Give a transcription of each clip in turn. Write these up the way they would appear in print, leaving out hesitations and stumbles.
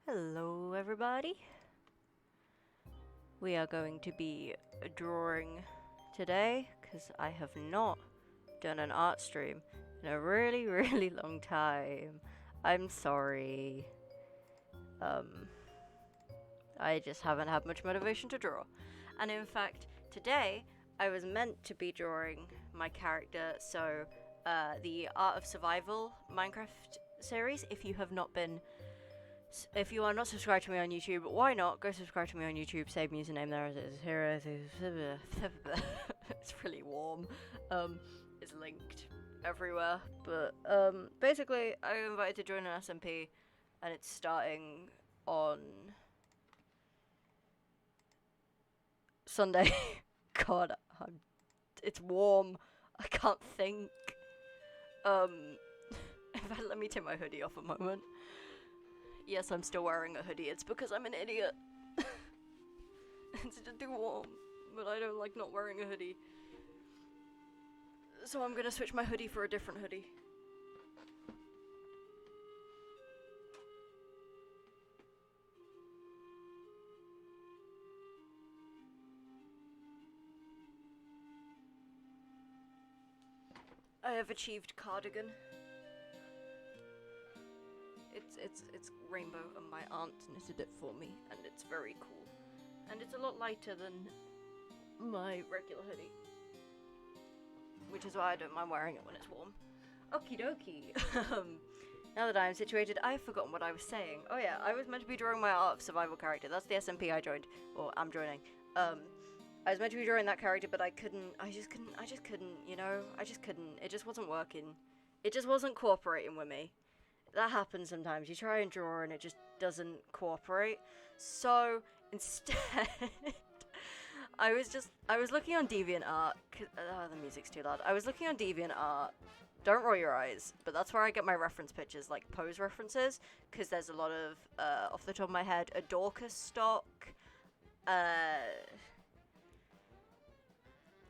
Hello, everybody. We are going to be drawing today because I have not done an art stream in a really, really long time. I'm sorry. Um, I just haven't had much motivation to draw. And in fact, today I was meant to be drawing my character, so the Art of Survival Minecraft series. If you are not subscribed to me on YouTube, why not go subscribe to me on YouTube? Save me username there as it is here. It's really warm. It's linked everywhere. But basically, I got invited to join an SMP, and it's starting on Sunday. God, it's warm. I can't think. In fact, let me take my hoodie off a moment. Yes, I'm still wearing a hoodie. It's because I'm an idiot. It's too warm, but I don't like not wearing a hoodie. So I'm gonna switch my hoodie for a different hoodie. I have achieved cardigan. It's rainbow, and my aunt knitted it for me, and it's very cool. And it's a lot lighter than my regular hoodie, which is why I don't mind wearing it when it's warm. Okie dokie. Now that I am situated, I've forgotten what I was saying. Oh yeah, I was meant to be drawing my Art of Survival character. That's the SMP I joined, or I'm joining. I was meant to be drawing that character, but I just couldn't, you know? I just couldn't. It just wasn't working. It just wasn't cooperating with me. That happens sometimes. You try and draw and it just doesn't cooperate. So instead, I was looking on DeviantArt. The music's too loud. I was looking on DeviantArt. Don't roll your eyes, but that's where I get my reference pictures, like pose references, because there's a lot of, off the top of my head, a Dorcas stock. I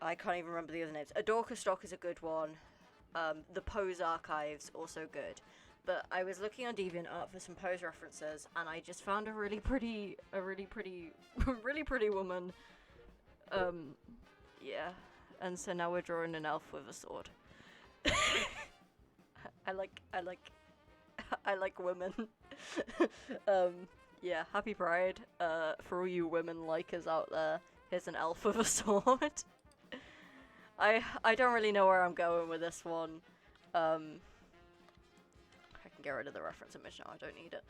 can't even remember the other names. A Dorcas stock is a good one. The pose archives also good. But I was looking on DeviantArt for some pose references, and I just found a really pretty, really pretty woman. Yeah. And so now we're drawing an elf with a sword. I like women. Yeah, happy Pride. For all you women likers out there, here's an elf with a sword. I don't really know where I'm going with this one. I can get rid of the reference image now, I don't need it.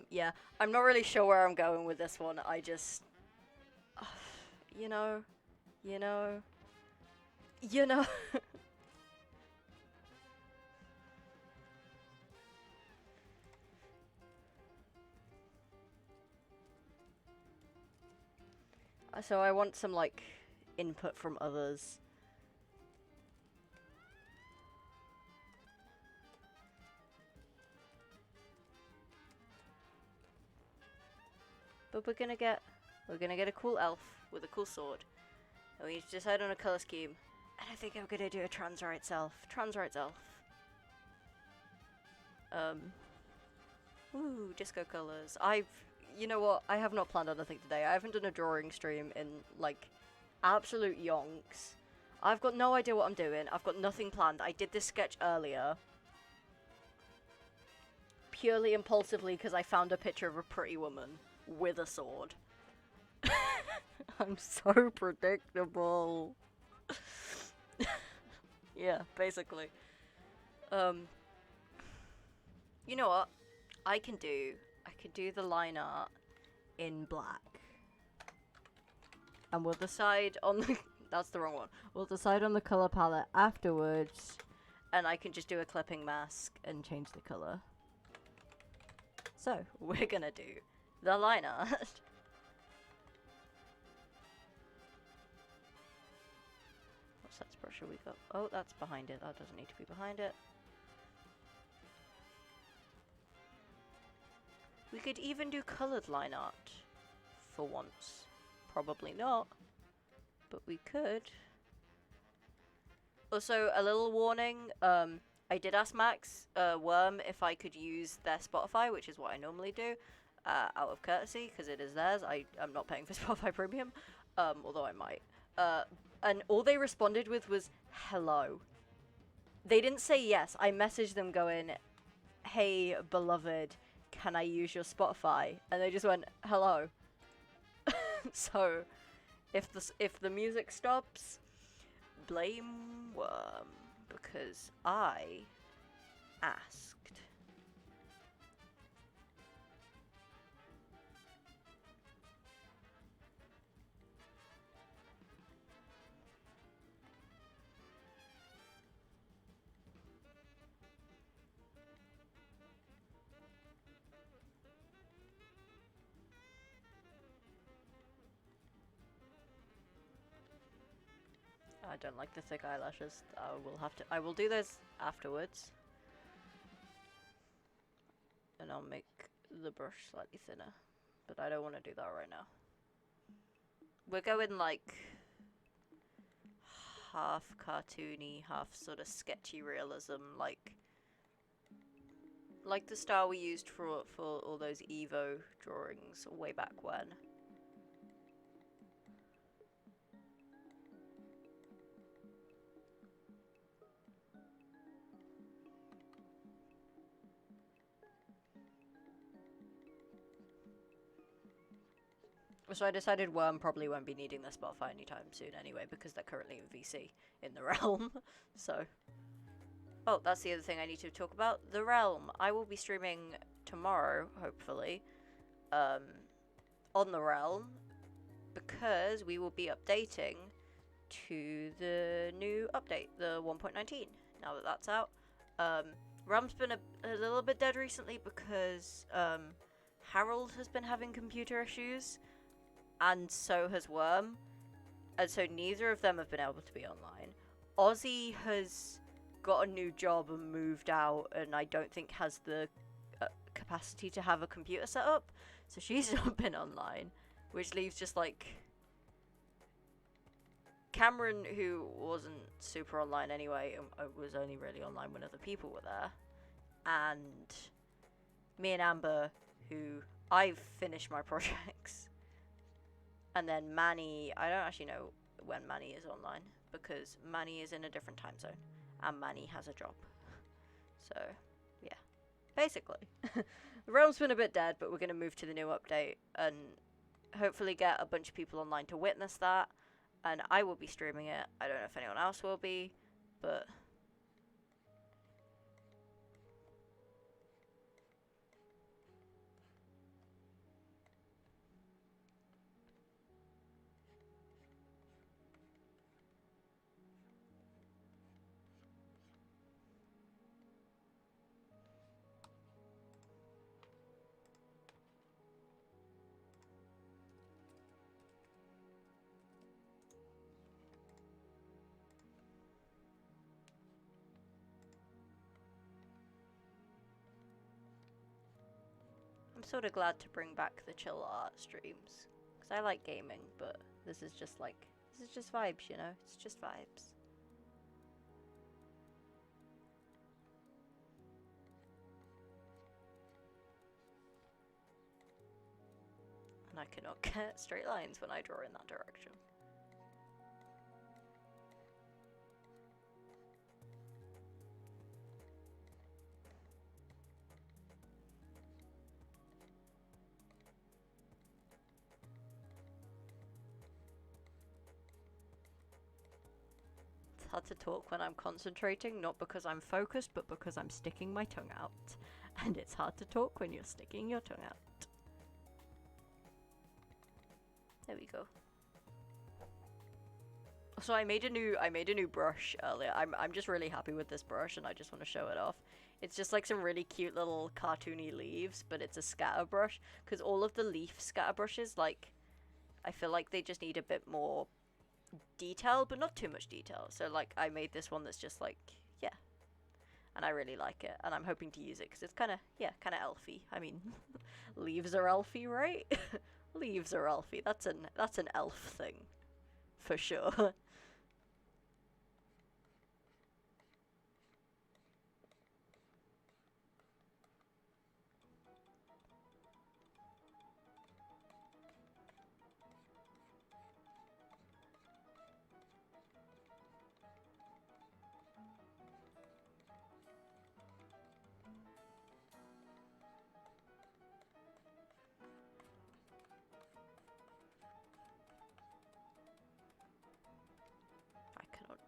Yeah, I'm not really sure where I'm going with this one. I just, you know. So I want some, like, input from others. But we're gonna get a cool elf with a cool sword. And we need to decide on a color scheme. And I think I'm gonna do a trans rights elf. Ooh, disco colors. You know what? I have not planned anything today. I haven't done a drawing stream in, like, absolute yonks. I've got no idea what I'm doing. I've got nothing planned. I did this sketch earlier. Purely impulsively because I found a picture of a pretty woman with a sword. I'm so predictable. Yeah, basically. You know what? I can do the line art in black. And we'll decide on the that's the wrong one. We'll decide on the color palette afterwards, and I can just do a clipping mask and change the color. So, we're gonna do the line art. What size brush have we got? Oh, that's behind it. That doesn't need to be behind it. We could even do colored line art for once. Probably not, but we could. Also, a little warning, I did ask Max Worm if I could use their Spotify, which is what I normally do. out of courtesy, because it is theirs. I'm not paying for Spotify Premium, although I might. And all they responded with was, hello. They didn't say yes. I messaged them going, hey, beloved, can I use your Spotify? And they just went, hello. So, if the music stops, blame Worm, because I asked. I don't like the thick eyelashes. I will do those afterwards. And I'll make the brush slightly thinner. But I don't want to do that right now. We're going like half cartoony, half sort of sketchy realism, like the style we used for all those Evo drawings way back when. So I decided Worm probably won't be needing their Spotify anytime soon anyway, because they're currently in VC in the Realm, so... Oh, that's the other thing I need to talk about. The Realm. I will be streaming tomorrow, hopefully, on the Realm, because we will be updating to the new update, the 1.19, now that that's out. Realm's been a little bit dead recently because Harold has been having computer issues, and so has Worm, and so neither of them have been able to be online. Ozzy has got a new job and moved out, and I don't think has the capacity to have a computer set up, so she's not been online, which leaves just like Cameron, who wasn't super online anyway, and was only really online when other people were there, and me and Amber, who I've finished my projects. And then Manny, I don't actually know when Manny is online, because Manny is in a different time zone, and Manny has a job. So, yeah. Basically. The Realm's been a bit dead, but we're going to move to the new update, and hopefully get a bunch of people online to witness that, and I will be streaming it. I don't know if anyone else will be, but... I'm sort of glad to bring back the chill art streams, because I like gaming, but this is just vibes, you know? It's just vibes. And I cannot get straight lines when I draw in that direction. It's hard to talk when I'm concentrating, not because I'm focused, but because I'm sticking my tongue out. And it's hard to talk when you're sticking your tongue out. There we go. So I made a new brush earlier. I'm just really happy with this brush, and I just want to show it off. It's just like some really cute little cartoony leaves, but it's a scatter brush, because all of the leaf scatter brushes, like, I feel like they just need a bit more detail, but not too much detail. So like I made this one that's just like, yeah, and I really like it, and I'm hoping to use it because it's kind of, yeah, kind of elfy. I mean, leaves are elfy, right? Leaves are elfy. That's an elf thing, for sure.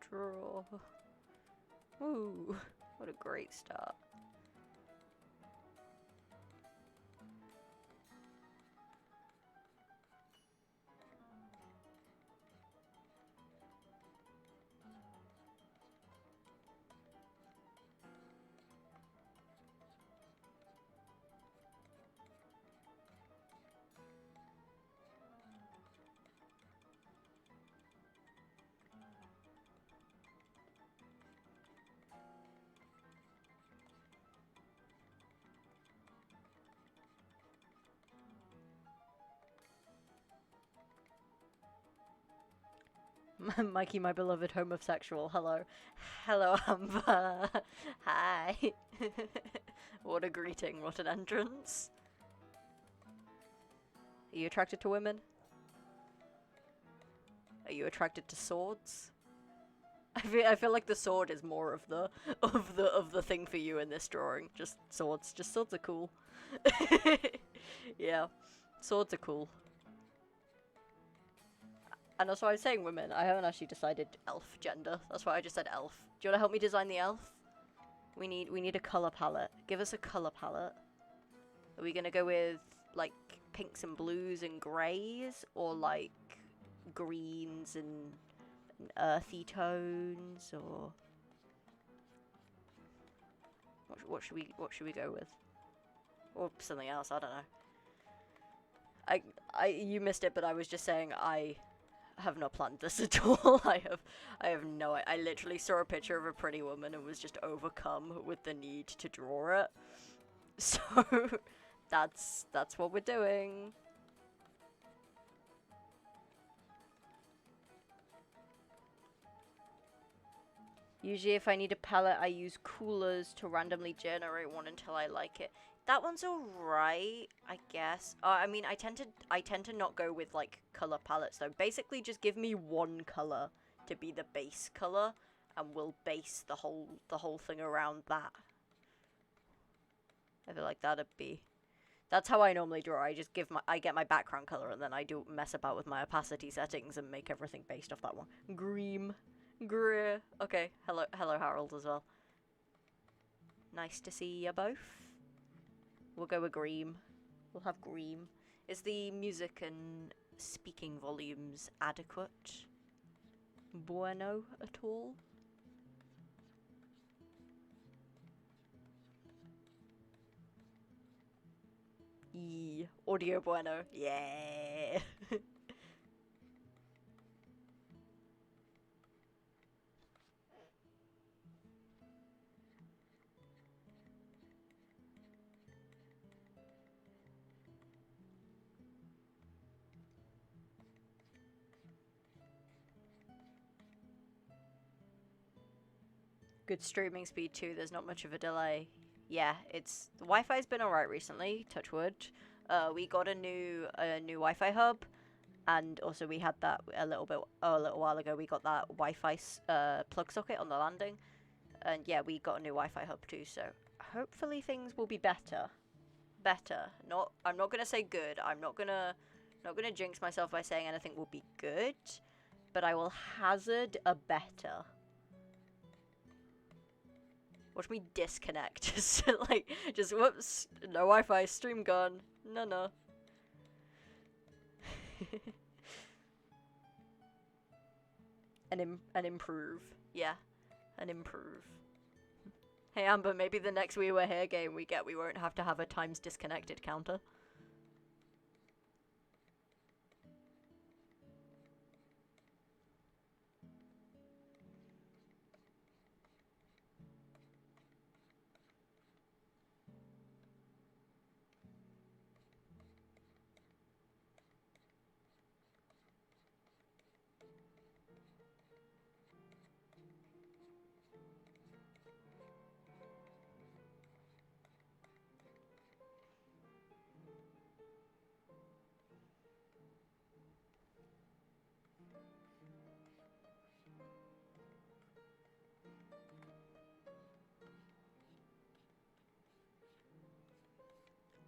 draw. Ooh, what a great start. Mikey, my beloved homosexual. Hello. Hello, Amber. Hi. What a greeting. What an entrance. Are you attracted to women? Are you attracted to swords? I feel like the sword is more of the thing for you in this drawing. Just swords. Just swords are cool. Yeah. Swords are cool. And that's why I was saying women. I haven't actually decided elf gender. That's why I just said elf. Do you want to help me design the elf? We need a color palette. Give us a color palette. Are we gonna go with like pinks and blues and greys, or like greens and earthy tones, or what should we go with? Or something else? I don't know. You missed it, but I was just saying I have not planned this at all. I have no. I literally saw a picture of a pretty woman and was just overcome with the need to draw it. So that's what we're doing. Usually if I need a palette, I use coolers to randomly generate one until I like it. That one's alright, I guess. I mean, I tend to not go with like color palettes though. Basically, just give me one color to be the base color, and we'll base the whole thing around that. I feel like that'd be. That's how I normally draw. I get my background color, and then I do mess about with my opacity settings and make everything based off that one. Green. Greer. Okay, hello Harold as well. Nice to see you both. We'll go with Greem. We'll have Greem. Is the music and speaking volumes adequate? Bueno at all? Yee. Audio bueno. Yeah. Good streaming speed too, there's not much of a delay. Yeah, the Wi-Fi's been alright recently, touch wood. We got a new Wi-Fi hub, and also we had that a little while ago. We got that Wi-Fi plug socket on the landing, and yeah, we got a new Wi-Fi hub too. So hopefully things will be better. I'm not gonna say good. I'm not gonna jinx myself by saying anything will be good, but I will hazard a better. Watch me disconnect. Just whoops, no Wi-Fi, stream gone. No. and improve. Yeah, and improve. Hey Amber, maybe the next We Were Here game we won't have to have a times disconnected counter.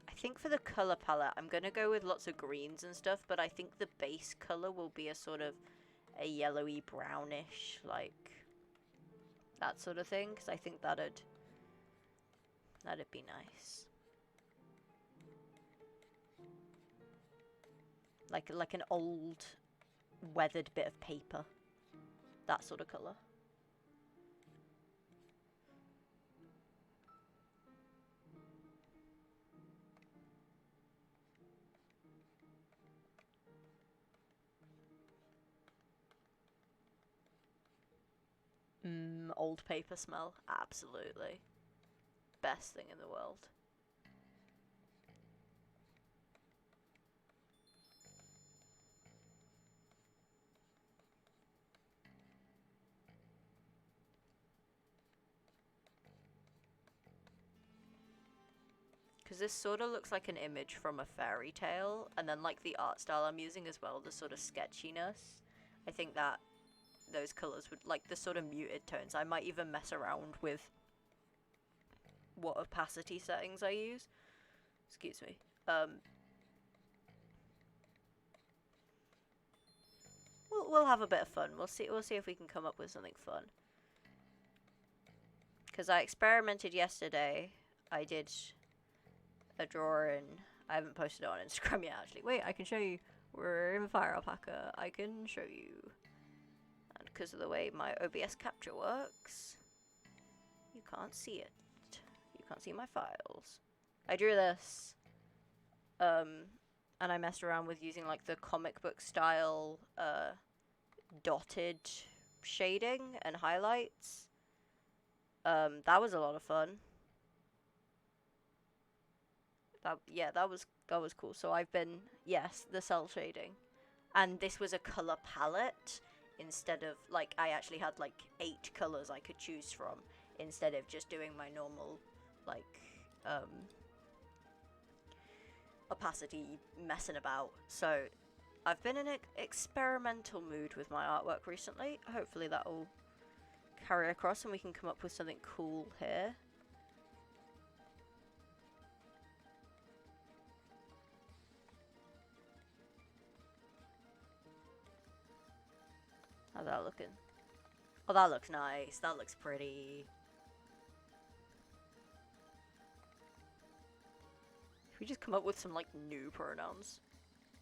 I think for the color palette, I'm gonna go with lots of greens and stuff, but I think the base color will be a sort of a yellowy brownish, like that sort of thing, because I think that'd be nice. Like an old, weathered bit of paper. That sort of colour. Old paper smell. Absolutely. Best thing in the world. Because this sort of looks like an image from a fairy tale, and then like the art style I'm using as well, the sort of sketchiness. I think that those colours would, like the sort of muted tones. I might even mess around with what opacity settings I use. Excuse me. We'll have a bit of fun. We'll see if we can come up with something fun. Because I experimented yesterday. I did a drawing. I haven't posted it on Instagram yet, actually. Wait, I can show you. We're in Fire Alpaca. I can show you. And because of the way my OBS capture works, you can't see it. You can't see my files. I drew this. And I messed around with using like the comic book style dotted shading and highlights. That was a lot of fun. That was cool. So I've been, yes, the cell shading. And this was a color palette instead of, like, I actually had like 8 colors I could choose from instead of just doing my normal, like, opacity messing about. So I've been in an experimental mood with my artwork recently. Hopefully that will carry across and we can come up with something cool here. How's that looking? Oh, that looks nice. That looks pretty. If we just come up with some, like, new pronouns.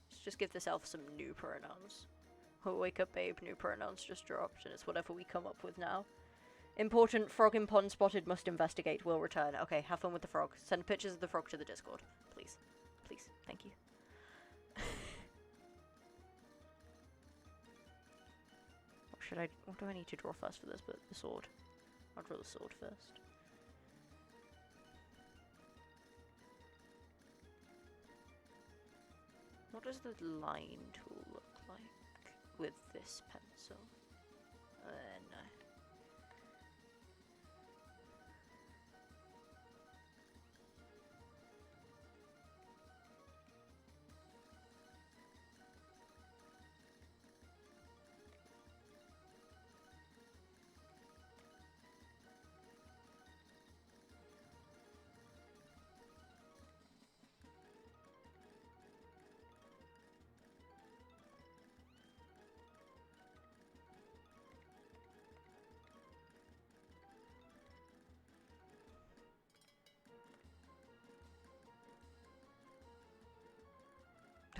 Let's just give this elf some new pronouns. Oh, wake up, babe. New pronouns just dropped, and it's whatever we come up with now. Important frog in pond spotted. Must investigate. Will return. Okay, have fun with the frog. Send pictures of the frog to the Discord. Please. Please. Thank you. What do I need to draw first for this? But the sword. I'll draw the sword first. What does the line tool look like with this pencil? No.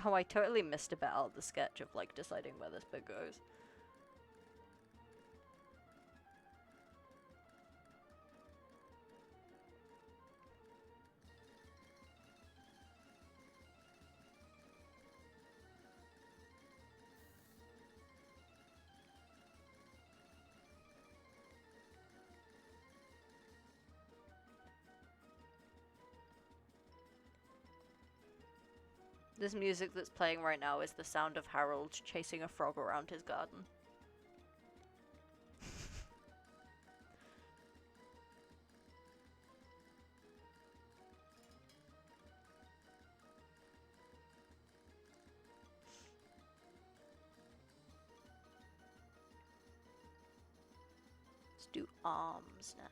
Oh, I totally missed a bit out of the sketch of, like, deciding where this bit goes. This music that's playing right now is the sound of Harold chasing a frog around his garden. Let's do arms next.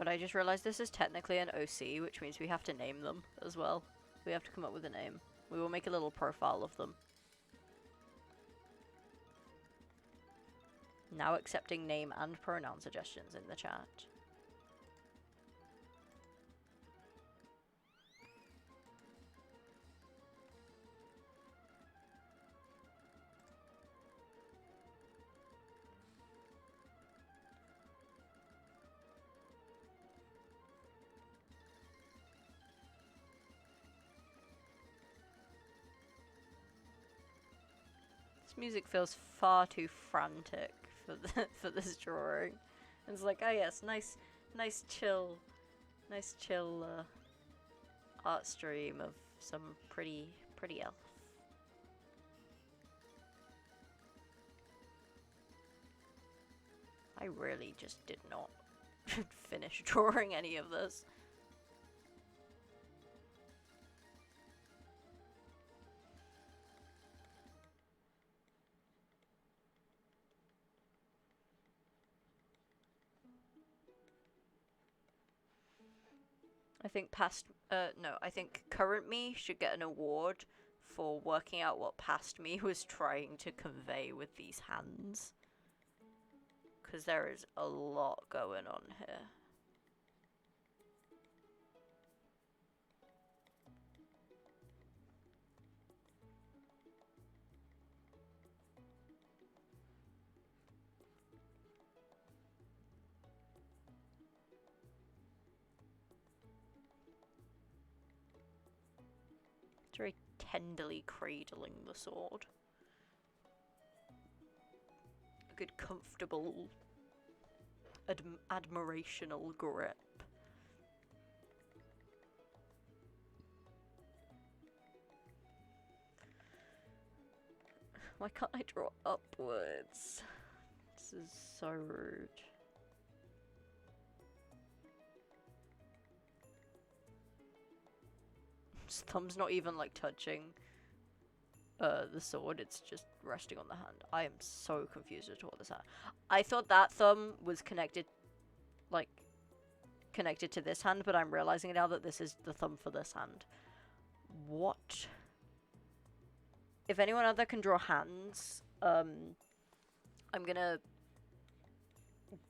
But I just realized this is technically an OC, which means we have to name them as well. We have to come up with a name. We will make a little profile of them. Now accepting name and pronoun suggestions in the chat. This music feels far too frantic for this drawing. It's like, oh yes, nice chill art stream of some pretty elf. I really just did not finish drawing any of this. I think I think current me should get an award for working out what past me was trying to convey with these hands. Because there is a lot going on here. It's very tenderly cradling the sword. A good comfortable admirational grip. Why can't I draw upwards? This is so rude. His thumb's not even like touching the sword, it's just resting on the hand. I am so confused as to what this is. I thought that thumb was connected to this hand, but I'm realizing now that this is the thumb for this hand. What? If anyone out there can draw hands, I'm gonna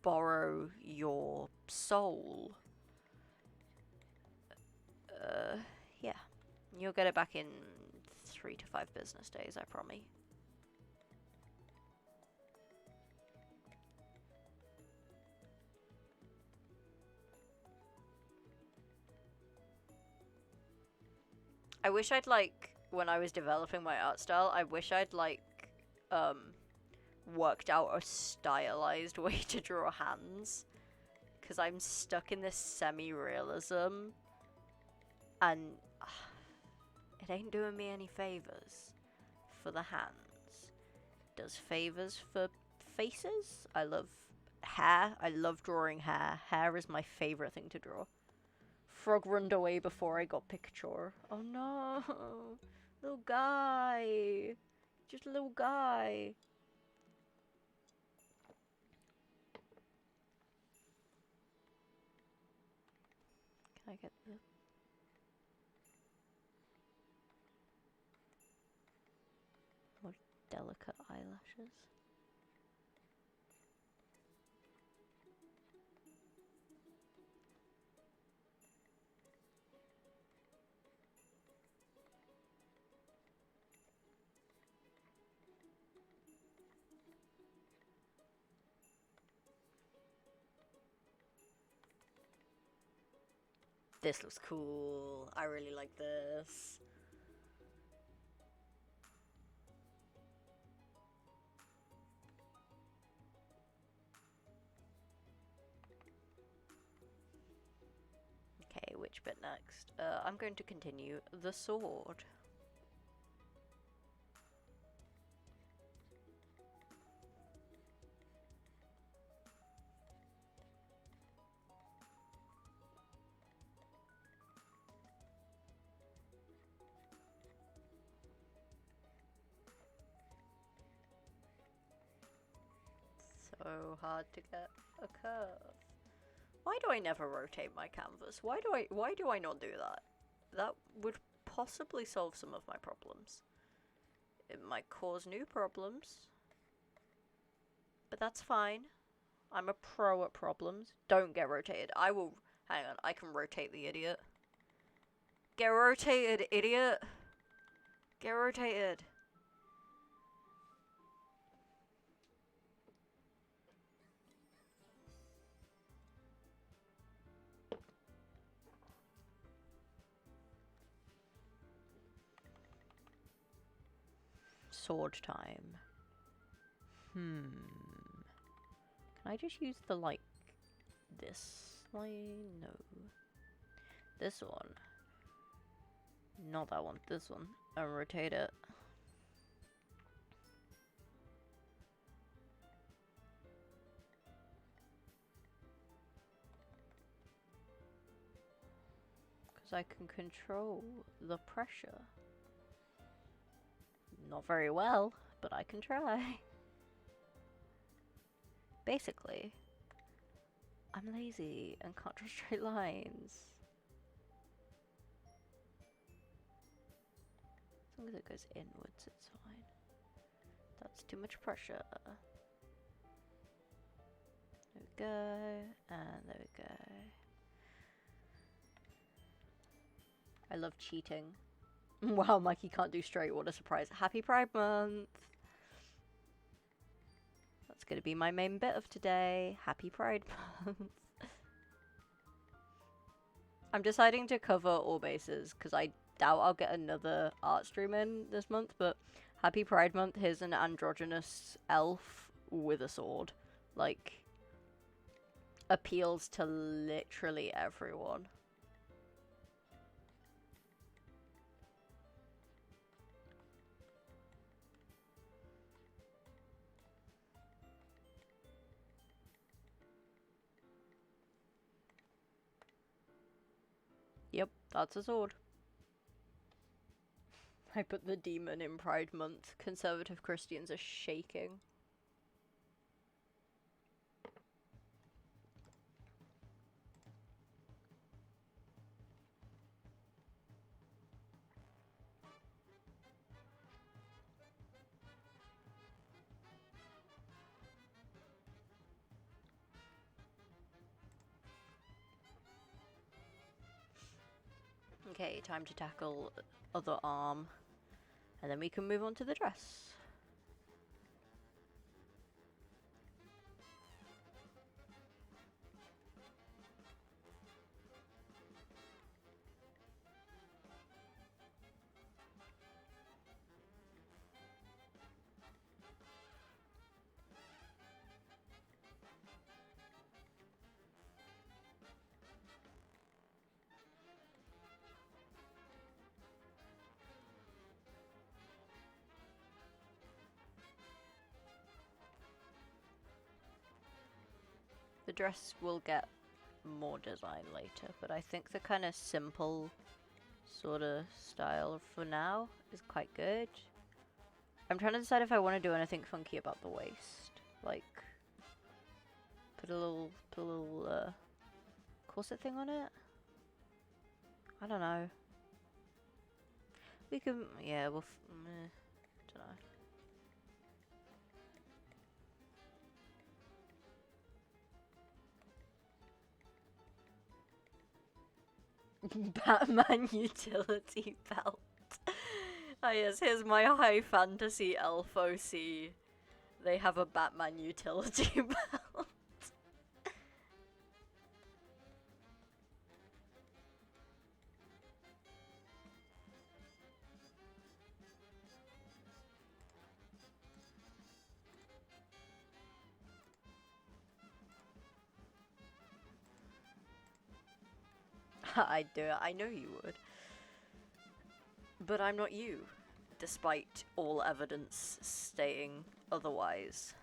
borrow your soul. Yeah. You'll get it back in 3 to 5 business days, I promise. I wish I'd when I was developing my art style, I wish I'd worked out a stylized way to draw hands. Because I'm stuck in this semi-realism. And it ain't doing me any favors for the hands. Does favors for faces. I love hair. I love drawing hair. Hair is my favorite thing to draw. Frog runned away before I got picture. Oh no. Little guy. Just a little guy. Can I get the... more delicate eyelashes? This looks cool. I really like this. Okay, which bit next? I'm going to continue the sword. So hard to get a curve. Why do I never rotate my canvas? Why do I not do that? That would possibly solve some of my problems. It might cause new problems. But that's fine. I'm a pro at problems. Don't get rotated. I will... Hang on, I can rotate the idiot. Get rotated, idiot! Get rotated. Sword time. Can I just use the, like, this line? No. This one. Not that one, this one. And rotate it. Because I can control the pressure. Not very well, but I can try. Basically, I'm lazy and can't draw straight lines. As long as it goes inwards, it's fine. That's too much pressure. There we go, and there we go. I love cheating. Wow, Mikey can't do straight, what a surprise. Happy Pride Month! That's gonna be my main bit of today. Happy Pride Month. I'm deciding to cover all bases, because I doubt I'll get another art stream in this month, but Happy Pride Month, here's an androgynous elf with a sword. Like, appeals to literally everyone. Yep, that's a sword. I put the demon in Pride Month. Conservative Christians are shaking. Okay, time to tackle other arm. And then we can move on to the dress. The dress will get more design later, but I think the kind of simple sort of style for now is quite good. I'm trying to decide if I want to do anything funky about the waist, like put a little corset thing on it. I don't know. We can, yeah, we'll. Don't know. Batman utility belt. Ah yes, here's my high fantasy elf OC. They have a Batman utility belt. I'd do it, I know you would. But I'm not you, despite all evidence stating otherwise.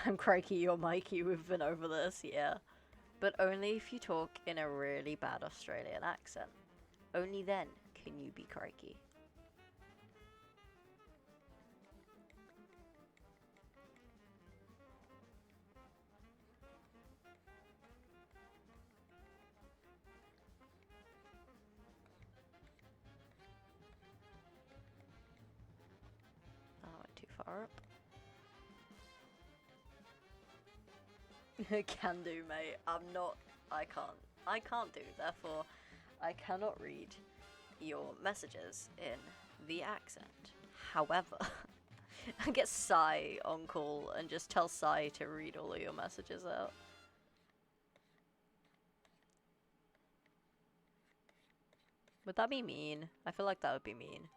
I'm crikey, you're Mikey, we've been over this, yeah. But only if you talk in a really bad Australian accent. Only then can you be crikey. Oh, I went too far up. Can do, mate. I can't do, therefore I cannot read your messages in the accent. However, I get Sai on call and just tell Sai to read all of your messages out. Would that be mean? I feel like that would be mean.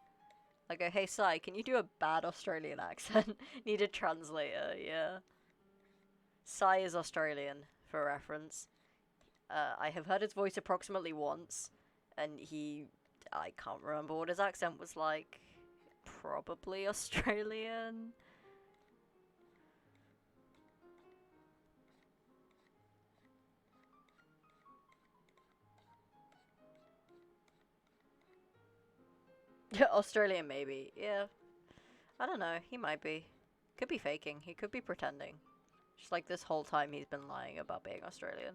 Like, hey Sai, can you do a bad Australian accent? Need a translator, yeah. Sai is Australian, for reference. I have heard his voice approximately once, and I can't remember what his accent was like. Probably Australian. Australian, maybe. Yeah. I don't know. He might be. Could be faking. He could be pretending. Just like this whole time he's been lying about being Australian.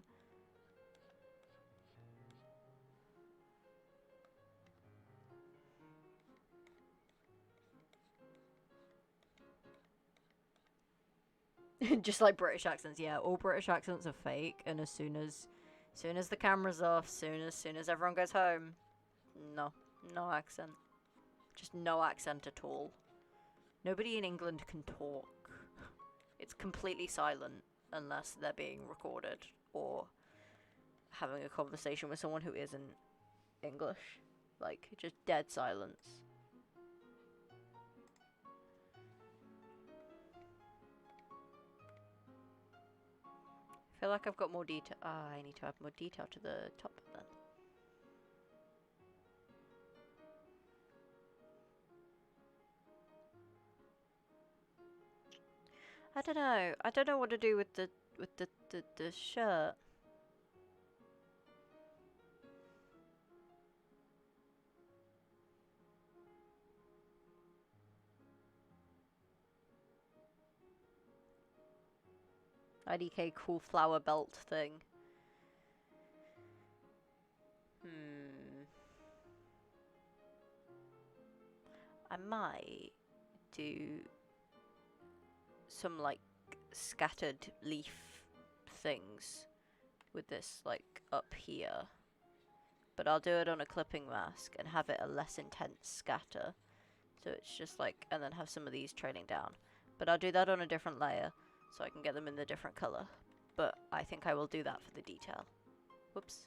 Just like British accents. Yeah, all British accents are fake, and as soon as the camera's off, soon as everyone goes home, no accent. Just no accent at all. Nobody in England can talk. It's completely silent unless they're being recorded or having a conversation with someone who isn't English. Like, just dead silence. I feel like I've got more detail. I need to add more detail to the top then. I don't know. I don't know what to do with the shirt. IDK cool flower belt thing. I might do some like scattered leaf things with this like up here, but I'll do it on a clipping mask and have it a less intense scatter, so it's just like, and then have some of these trailing down, but I'll do that on a different layer so I can get them in the different color. But I think I will do that for the detail. Whoops.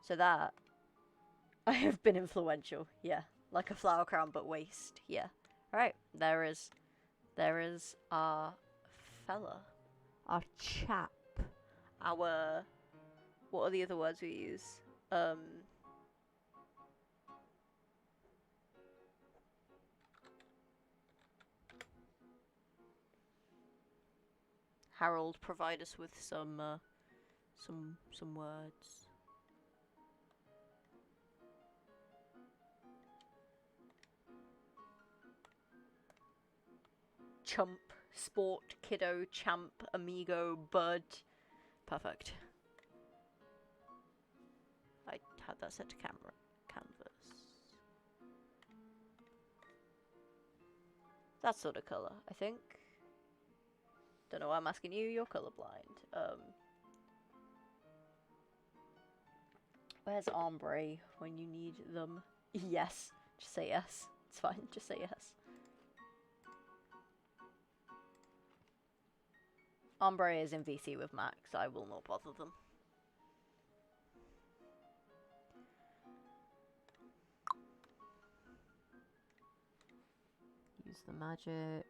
So that I have been influential, yeah, like a flower crown but waist, yeah. Alright, there is our fella, our chap, our, what are the other words we use? Harold, provide us with some words. Chump, sport, kiddo, champ, amigo, bud. Perfect. I had that set to canvas. That sort of colour, I think. Don't know why I'm asking you, you're colourblind. Where's ombre when you need them? Yes. Just say yes. It's fine, just say yes. Ombre is in VC with Max, I will not bother them. Use the magic.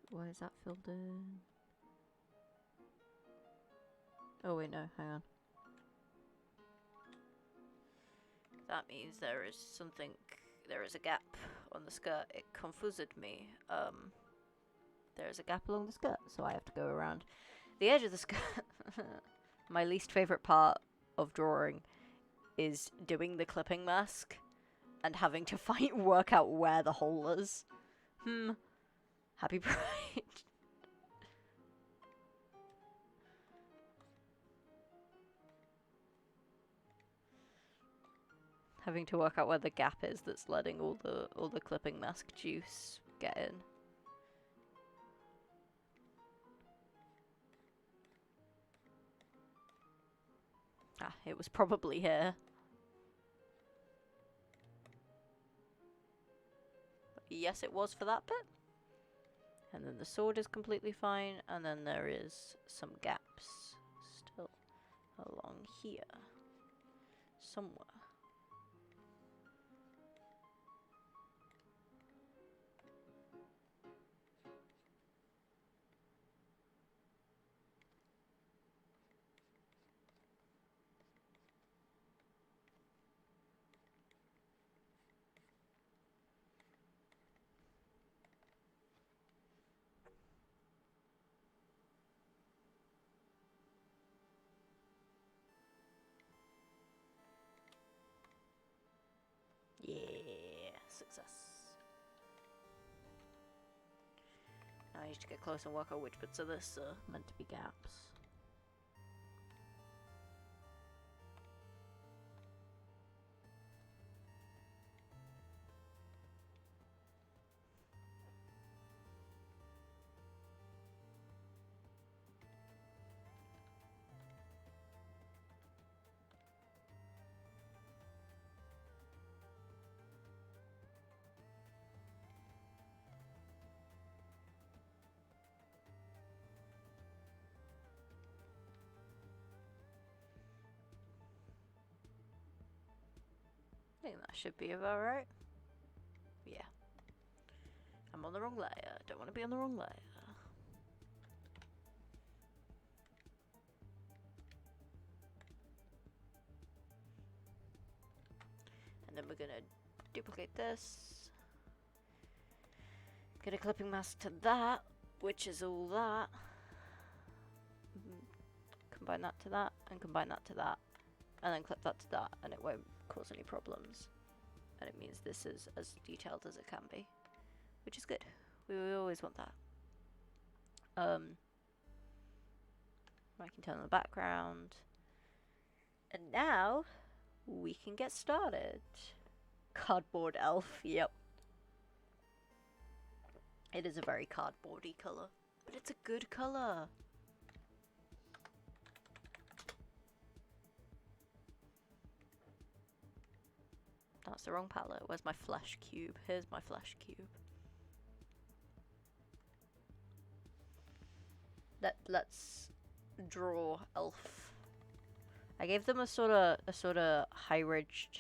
Why is that filled in? Oh wait, no, hang on. That means there is something, there is a gap on the skirt. It confused me. there's a gap along the skirt, so I have to go around the edge of the skirt. My least favourite part of drawing is doing the clipping mask and having to work out where the hole is. Happy Pride. Having to work out where the gap is that's letting all the clipping mask juice get in. Ah, it was probably here. Yes, it was for that bit. And then the sword is completely fine, and then there is some gaps still along here. Somewhere. Yeah, success. Now I need to get close and work out which bits of this are meant to be gaps. I think that should be about right. Yeah. I'm on the wrong layer. Don't want to be on the wrong layer. And then we're gonna duplicate this. Get a clipping mask to that, which is all that. Combine that to that, and combine that to that. And then clip that to that, and it won't cause any problems. And it means this is as detailed as it can be, which is good. We always want that. I can turn on the background. And now we can get started. Cardboard elf, yep. It is a very cardboardy colour, but it's a good colour. That's the wrong palette. Where's my flesh cube? Here's my flesh cube. Let's draw elf. I gave them a sort of hybridged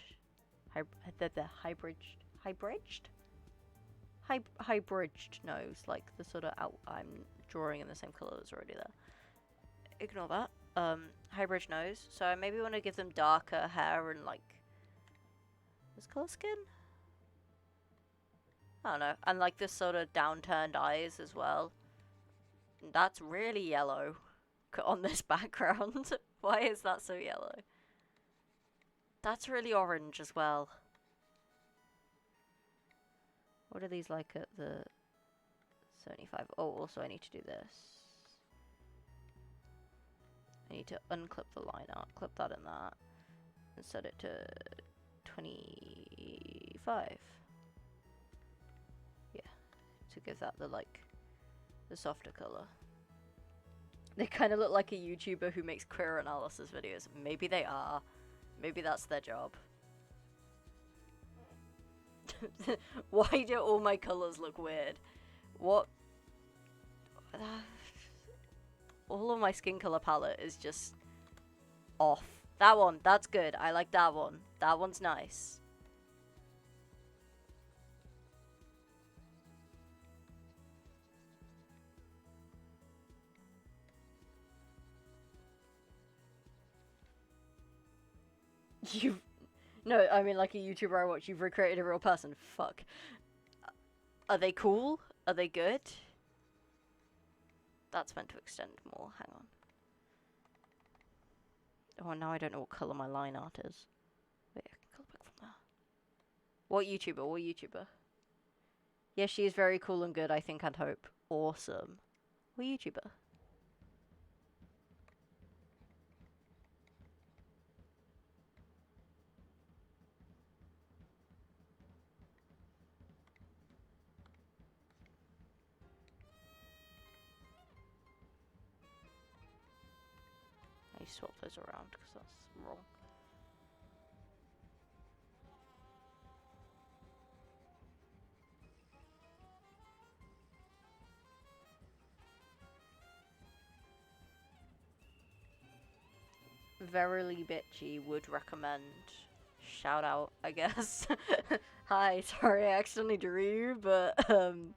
nose, like the sort of I'm drawing in the same colour that's already there. Ignore that. Hybrid nose. So I maybe want to give them darker hair and like this colour skin? I don't know. And like this sort of downturned eyes as well. That's really yellow on this background. Why is that so yellow? That's really orange as well. What are these like at the 75? Oh, also I need to do this. I need to unclip the line art, clip that in that, and set it to 25. Yeah, to give that the softer color. They kind of look like a YouTuber who makes queer analysis videos. Maybe they are. Maybe that's their job. Why do all my colors look weird? What? All of my skin color palette is just off. That one, that's good. I like that one. That one's nice. No, I mean like a YouTuber I watch, you've recreated a real person. Fuck. Are they cool? Are they good? That's meant to extend more. Hang on. Oh, now I don't know what colour my line art is. Wait, I can color back from there. What YouTuber? What YouTuber? Yeah, she is very cool and good, I think and hope. Awesome. What YouTuber? I swap those around because that's wrong. Verily Bitchy would recommend. Shout out, I guess. Hi, sorry I accidentally drew you, but and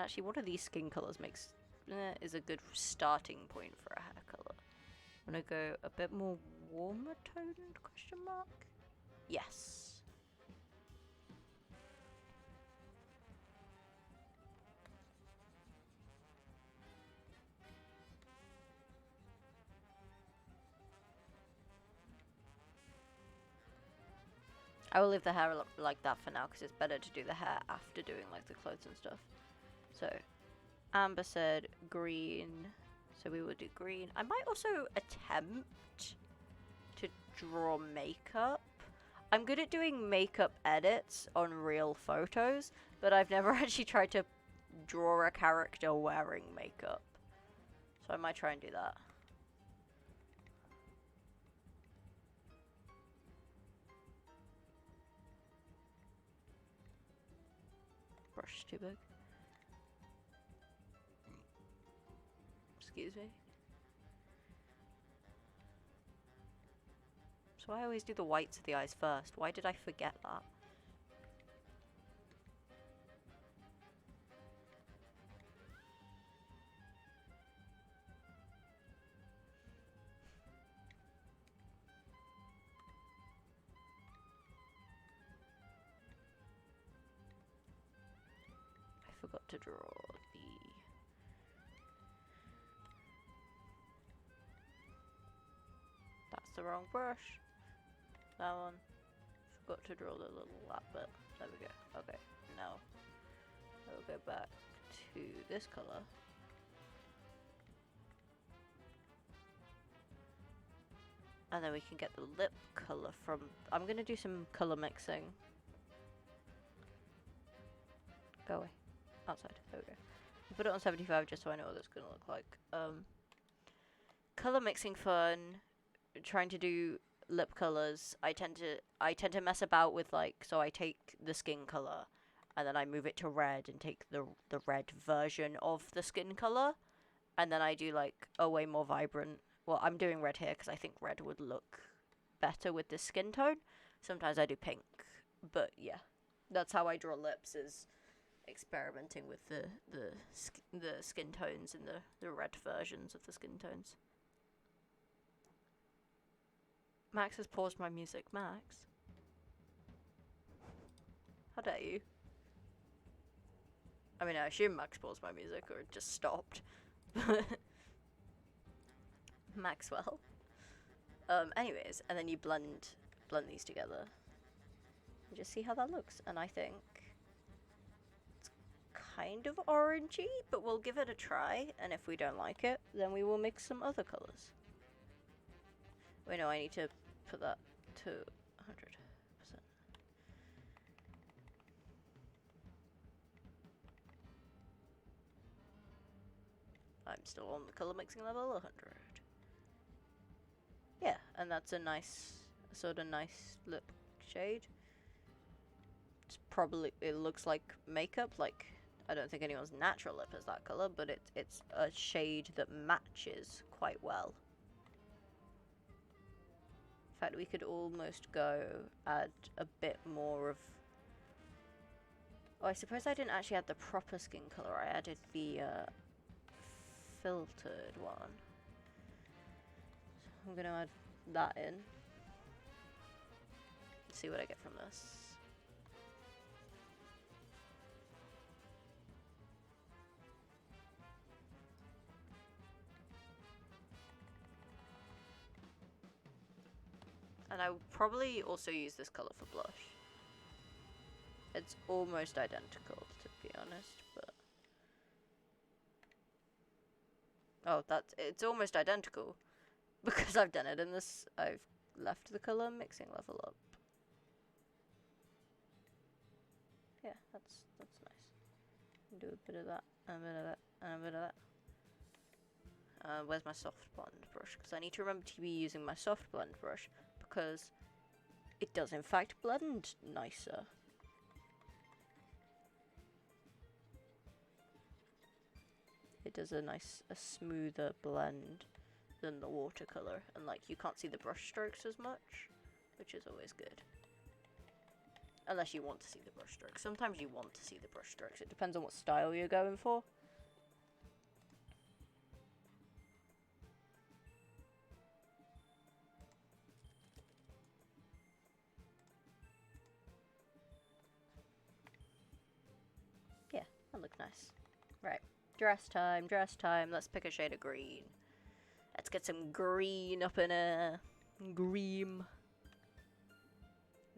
actually, one of these skin colors is a good starting point for a hair color. I'm gonna go a bit more warmer toned? Question mark. Yes. I will leave the hair like that for now because it's better to do the hair after doing like the clothes and stuff. So, Amber said green, so we will do green. I might also attempt to draw makeup. I'm good at doing makeup edits on real photos, but I've never actually tried to draw a character wearing makeup. So I might try and do that. Brush is too big. Excuse me. So I always do the whites of the eyes first. Why did I forget that? I forgot to draw the... That's the wrong brush. That one. Forgot to draw the little lap bit. There we go. Okay, now I'll go back to this color. And then we can get the lip color from... I'm going to do some color mixing. Go away. Outside. There we go. Put it on 75 just so I know what it's going to look like. Color mixing fun. Trying to do lip colors. I tend to mess about with like... So I take the skin color and then I move it to red and take the red version of the skin color. And then I do like a way more vibrant... Well, I'm doing red here because I think red would look better with this skin tone. Sometimes I do pink, but yeah, that's how I draw lips, is experimenting with the skin tones and the red versions of the skin tones. Max has paused my music. Max? How dare you? I mean, I assume Max paused my music or it just stopped. Maxwell. Anyways, and then you blend these together. And just see how that looks. And I think it's kind of orangey, but we'll give it a try. And if we don't like it, then we will mix some other colors. Wait, no, I need to put that to 100%. I'm still on the color mixing level 100. Yeah, and that's a nice, sort of nice lip shade. It's probably, it looks like makeup, like, I don't think anyone's natural lip is that color, but it's a shade that matches quite well. In fact, we could almost add a bit more of... Oh, I suppose I didn't actually add the proper skin color, I added the filtered one. I'm gonna add that in. see what I get from this. And I will probably also use this color for blush. It's almost identical, to be honest, but... Oh, it's almost identical. Because I've done it in this, I've left the color mixing level up. Yeah, that's nice. Do a bit of that, and a bit of that, and a bit of that. Where's my soft blend brush? Because I need to remember to be using my soft blend brush, because it does in fact blend nicer. It does a smoother blend than the watercolor, and like you can't see the brush strokes as much, which is always good. Unless you want to see the brush strokes. Sometimes you want to see the brush strokes. It depends on what style you're going for. Yeah, that looks nice. Right, dress time, dress time. Let's pick a shade of green. Let's get some green up in a green.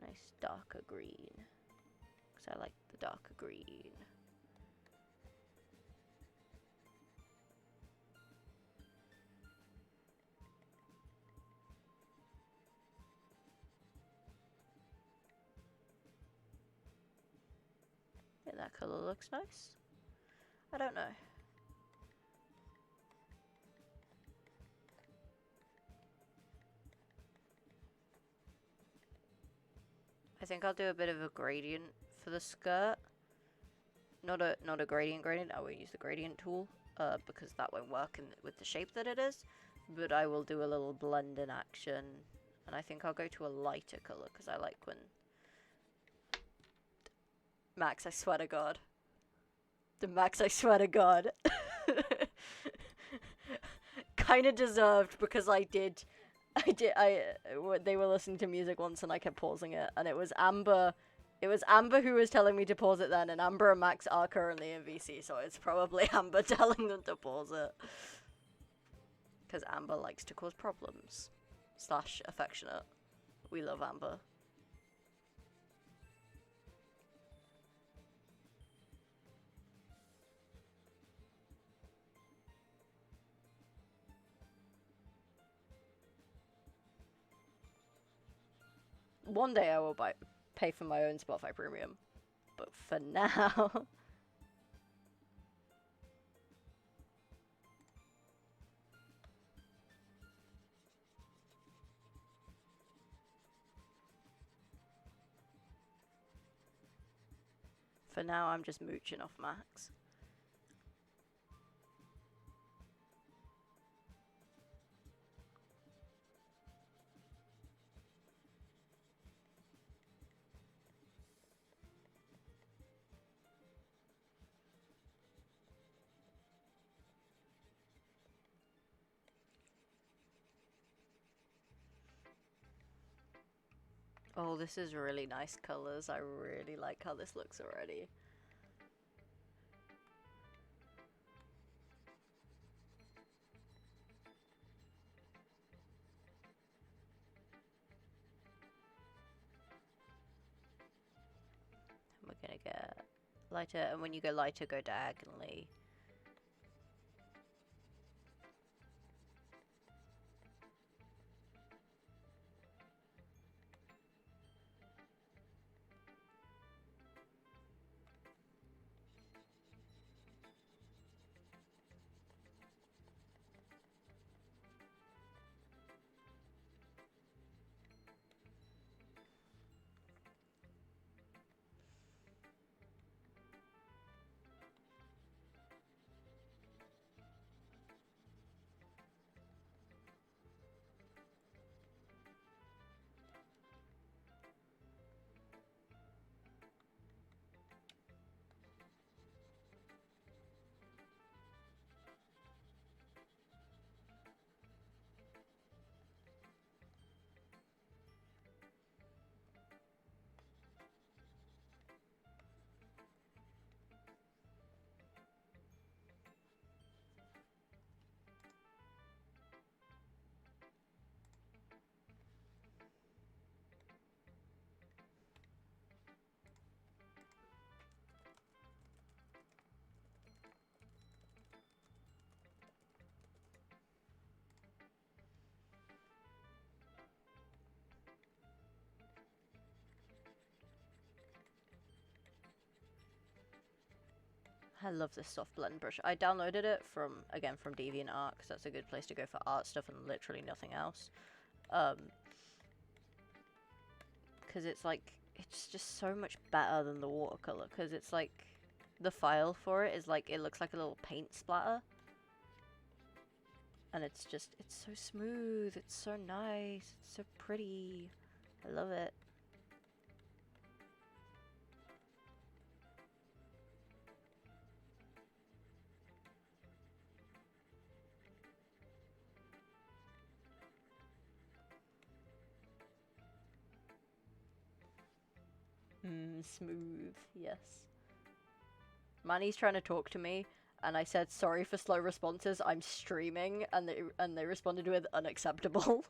Nice darker green. Because I like the darker green. Yeah, that colour looks nice. I don't know. I think I'll do a bit of a gradient for the skirt. Not a gradient. I won't use the gradient tool because that won't work with the shape that it is. But I will do a little blend in action, and I think I'll go to a lighter color because I like when. Max, I swear to God. Max, I swear to God. Kind of deserved because they were listening to music once and I kept pausing it, and it was Amber who was telling me to pause it then, and Amber and Max are currently in VC, so it's probably Amber telling them to pause it. Because Amber likes to cause problems. / affectionate. We love Amber. One day I will pay for my own Spotify Premium. But for now... For now, I'm just mooching off Max. Oh, this is really nice colors. I really like how this looks already. We're gonna get lighter, and when you go lighter, go diagonally. I love this soft blend brush. I downloaded it from DeviantArt because that's a good place to go for art stuff and literally nothing else. Because it's just so much better than the watercolor. Because it's like the file for it is like it looks like a little paint splatter, and it's so smooth. It's so nice. It's so pretty. I love it. Smooth, yes. Manny's trying to talk to me, and I said sorry for slow responses. I'm streaming, and they responded with unacceptable.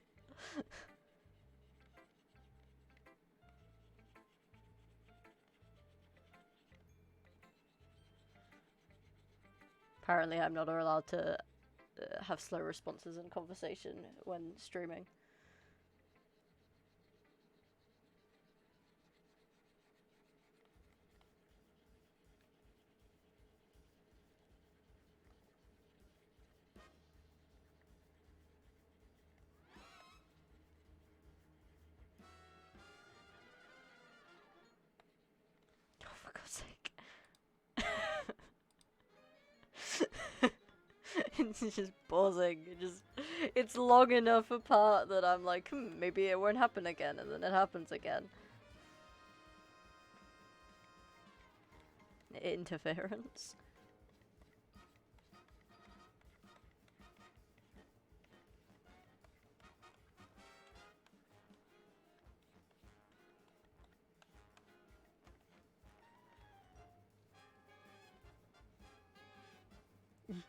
Apparently, I'm not allowed to have slow responses in conversation when streaming. Oh, for God's sake. It's just pausing. It's long enough apart that I'm like, maybe it won't happen again, and then it happens again. Interference.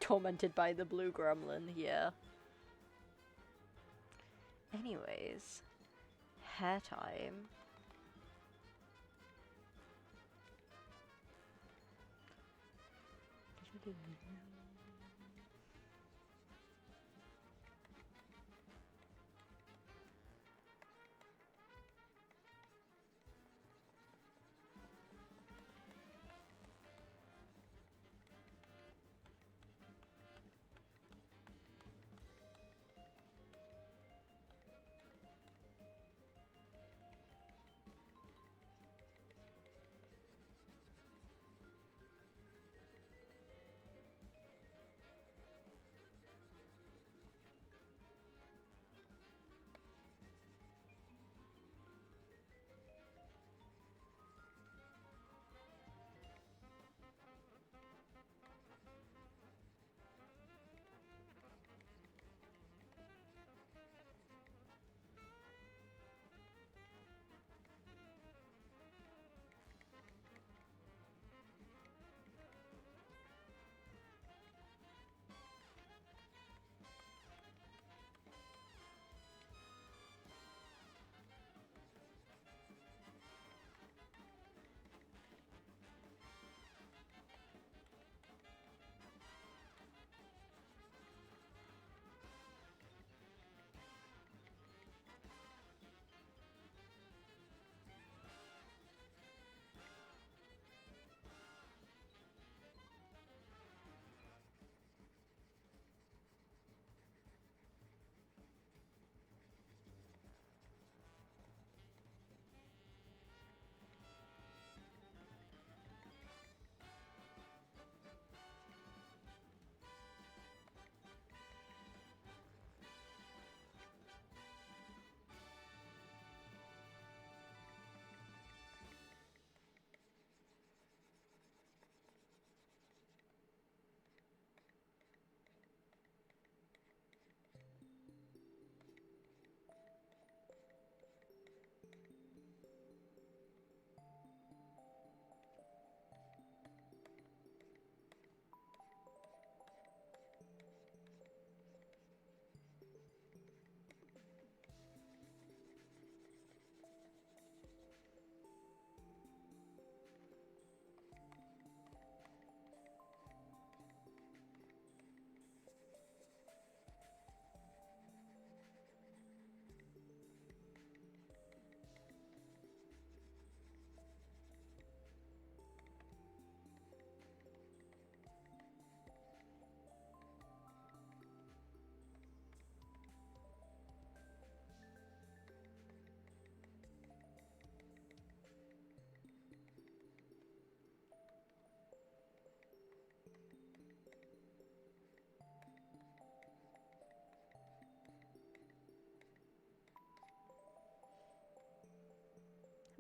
Tormented by the blue gremlin, yeah. Anyways, hair time.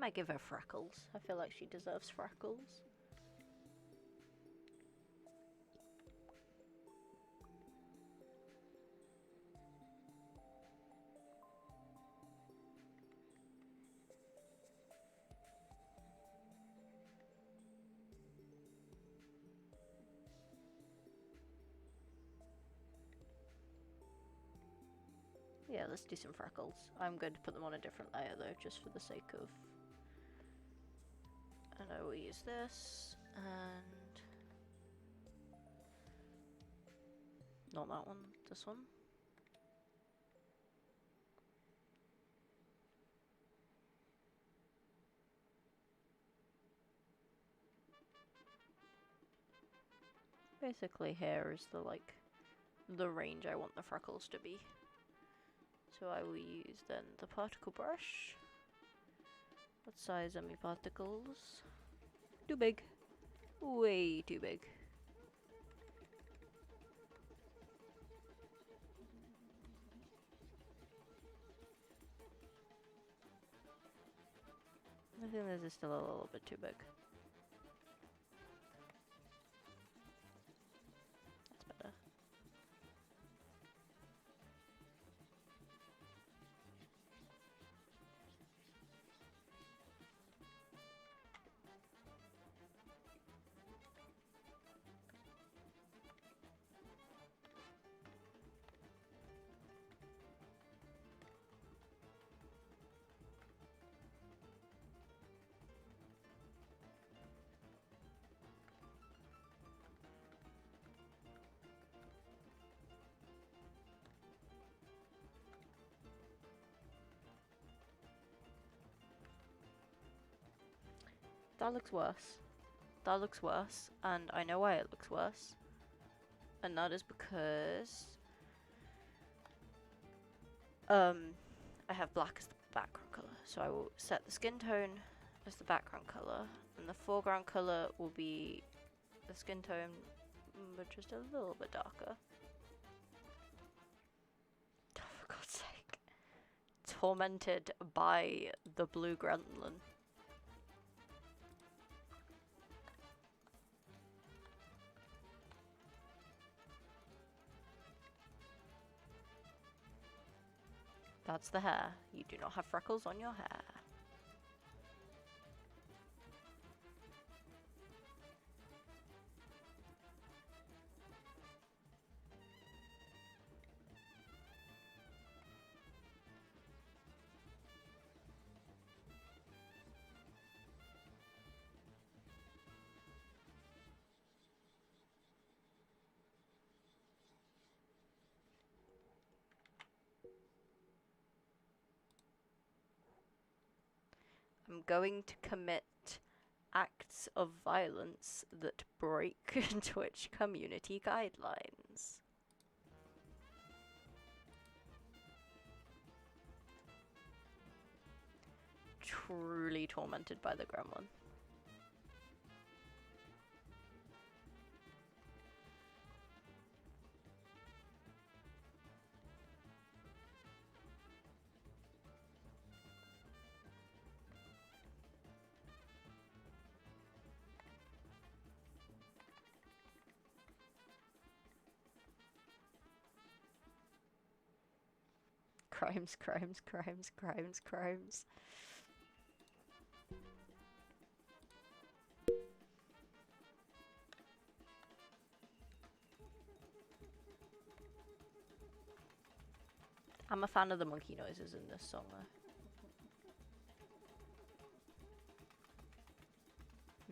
might give her freckles. I feel like she deserves freckles. Yeah, let's do some freckles. I'm going to put them on a different layer though, just for the sake of... And I will use this, and... Not that one, this one. Basically here is the range I want the freckles to be. So I will use then the particle brush. What size are my particles? Too big. Way too big. I think this is still a little bit too big. That's better. That looks worse. That looks worse, and I know why it looks worse. And that is because I have black as the background color. So I will set the skin tone as the background color, and the foreground color will be the skin tone, but just a little bit darker. Oh, for God's sake. Tormented by the blue gremlin. That's the hair. You do not have freckles on your hair. I'm going to commit acts of violence that break Twitch community guidelines. Truly tormented by the gremlin. Crimes, crimes, crimes, crimes, crimes. I'm a fan of the monkey noises in this song though.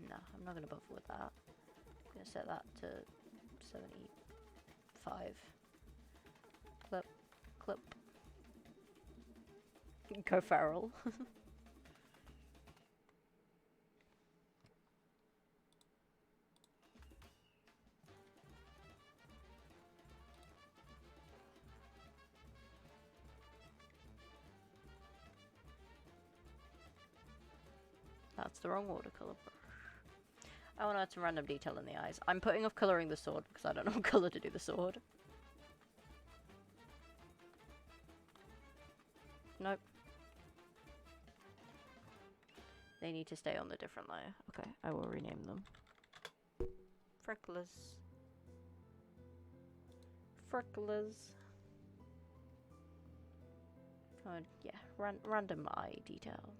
No, I'm not gonna bother with that. I'm gonna set that to 75. Clip, clip. Go feral. That's the wrong watercolor brush. I want to add some random detail in the eyes. I'm putting off colouring the sword because I don't know what colour to do the sword. Nope. They need to stay on the different layer. Okay, I will rename them. Frecklers. Frecklers. Oh, yeah, random eye detail.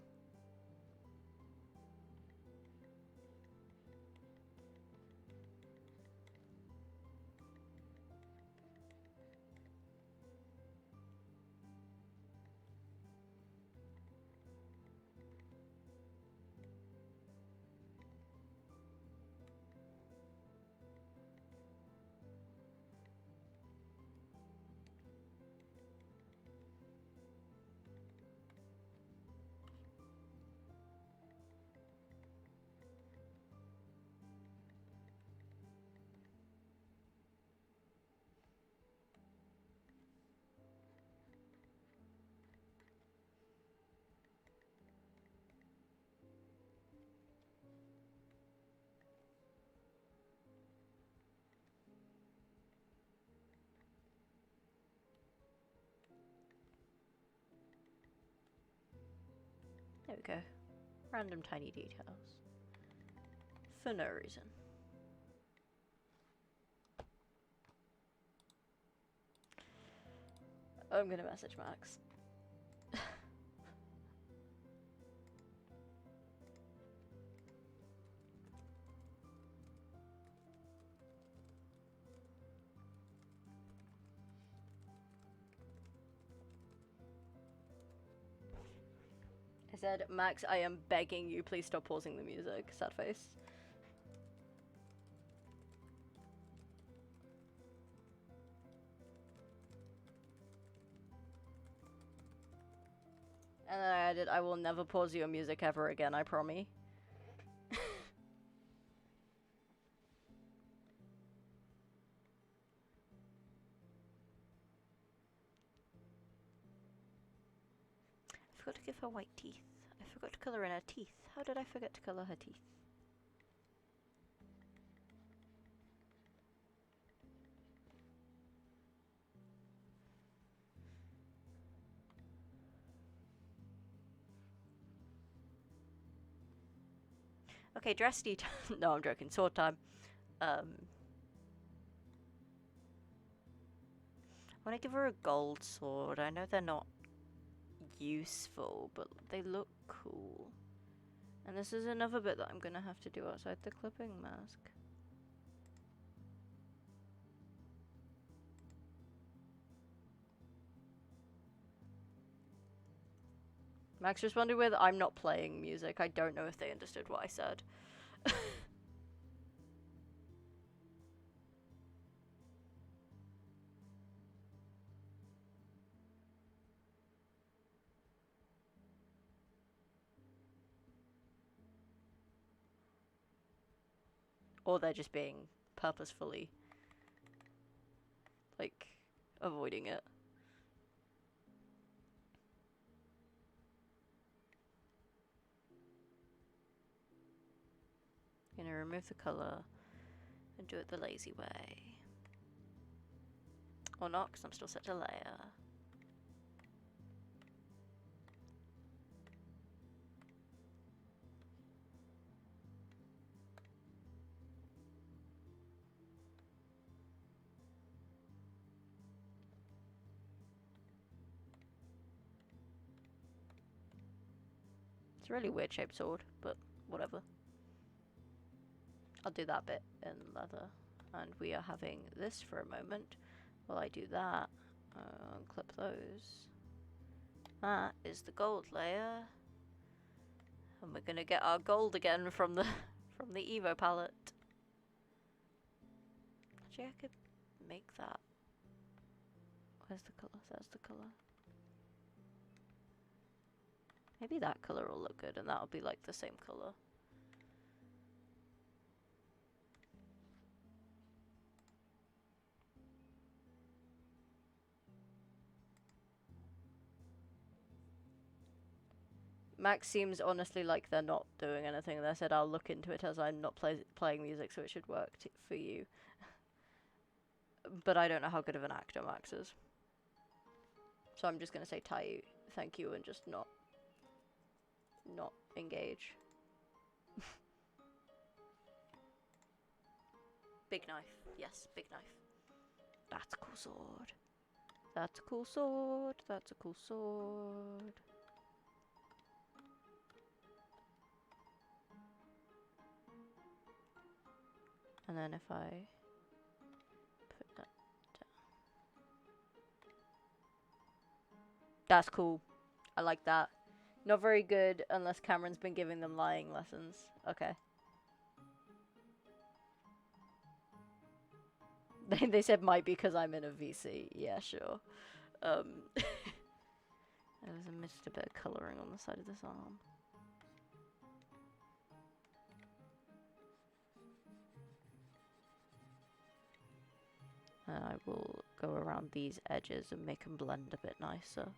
There we go. Random tiny details. For no reason. I'm gonna message Max. I said, Max, I am begging you, please stop pausing the music. Sad face. And then I added, I will never pause your music ever again, I promise. I forgot to give her white teeth. I forgot to colour in her teeth. How did I forget to colour her teeth? Okay, dress detail. No, I'm joking. Sword time. I want to give her a gold sword. I know they're not useful, but they look cool. And this is another bit that I'm gonna have to do outside the clipping mask. Max responded with, I'm not playing music. I don't know if they understood what I said. Or they're just being purposefully, like, avoiding it. Gonna remove the colour and do it the lazy way. Or not, because I'm still set to layer. It's a really weird shaped sword, but whatever. I'll do that bit in leather. And we are having this for a moment while I do that. Unclip those. That is the gold layer. And we're gonna get our gold again from the from the Evo palette. Actually, I could make that. Where's the colour? There's the colour. Maybe that colour will look good and that'll be like the same colour. Max seems honestly like they're not doing anything. They said, I'll look into it as I'm not playing music, so it should work for you. But I don't know how good of an actor Max is. So I'm just going to say thank you and just not engage. Big knife. Yes, big knife. That's a cool sword. That's a cool sword. That's a cool sword. And then if I put that down. That's cool. I like that. Not very good unless Cameron's been giving them lying lessons. Okay. They said might because I'm in a VC. Yeah, sure. There was a missed a bit of colouring on the side of this arm. And I will go around these edges and make them blend a bit nicer.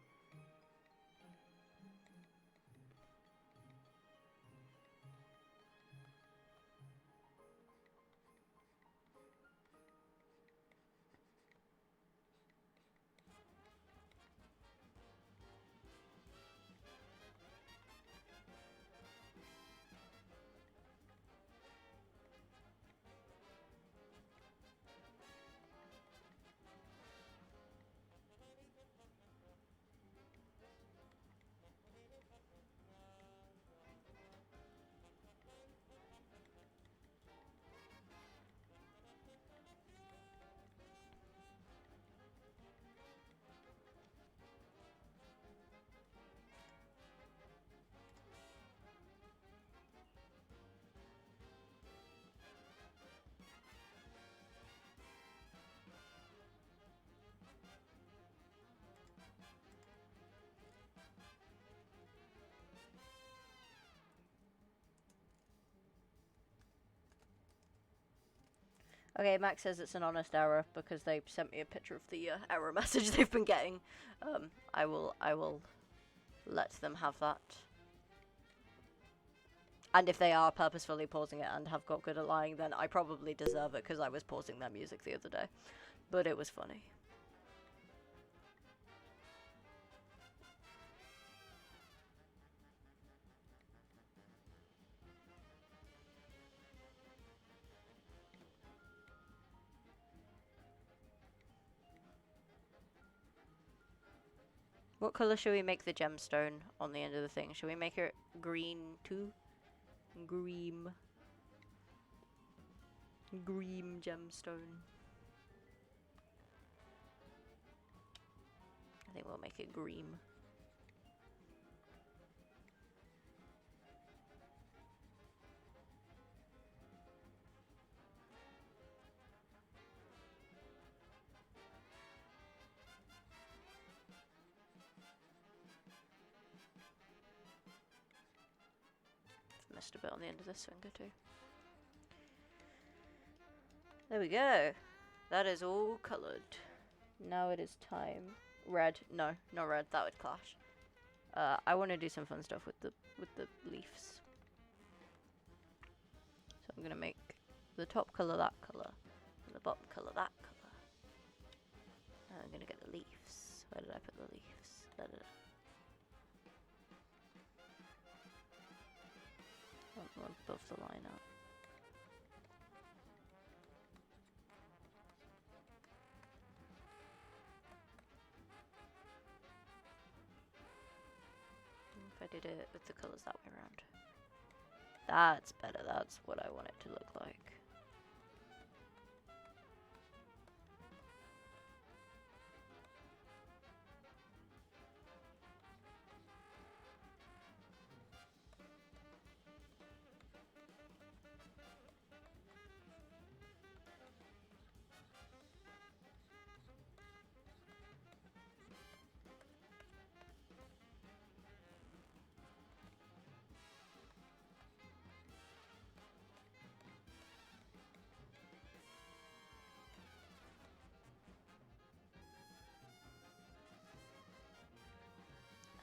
Okay, Max says it's an honest error because they sent me a picture of the error message they've been getting. I will let them have that. And if they are purposefully pausing it and have got good at lying, then I probably deserve it because I was pausing their music the other day. But it was funny. What colour should we make the gemstone on the end of the thing? Should we make it green too? Green. Green gemstone. I think we'll make it green. Missed a bit on the end of this finger too. There we go. That is all coloured. Now it is time. Red. No, not red. That would clash. I want to do some fun stuff with the leaves. So I'm gonna make the top colour that colour, and the bottom colour that colour. And I'm gonna get the leaves. Where did I put the leaves? Da, da, da. Above the line up. If I did it with the colours that way around. That's better, that's what I want it to look like.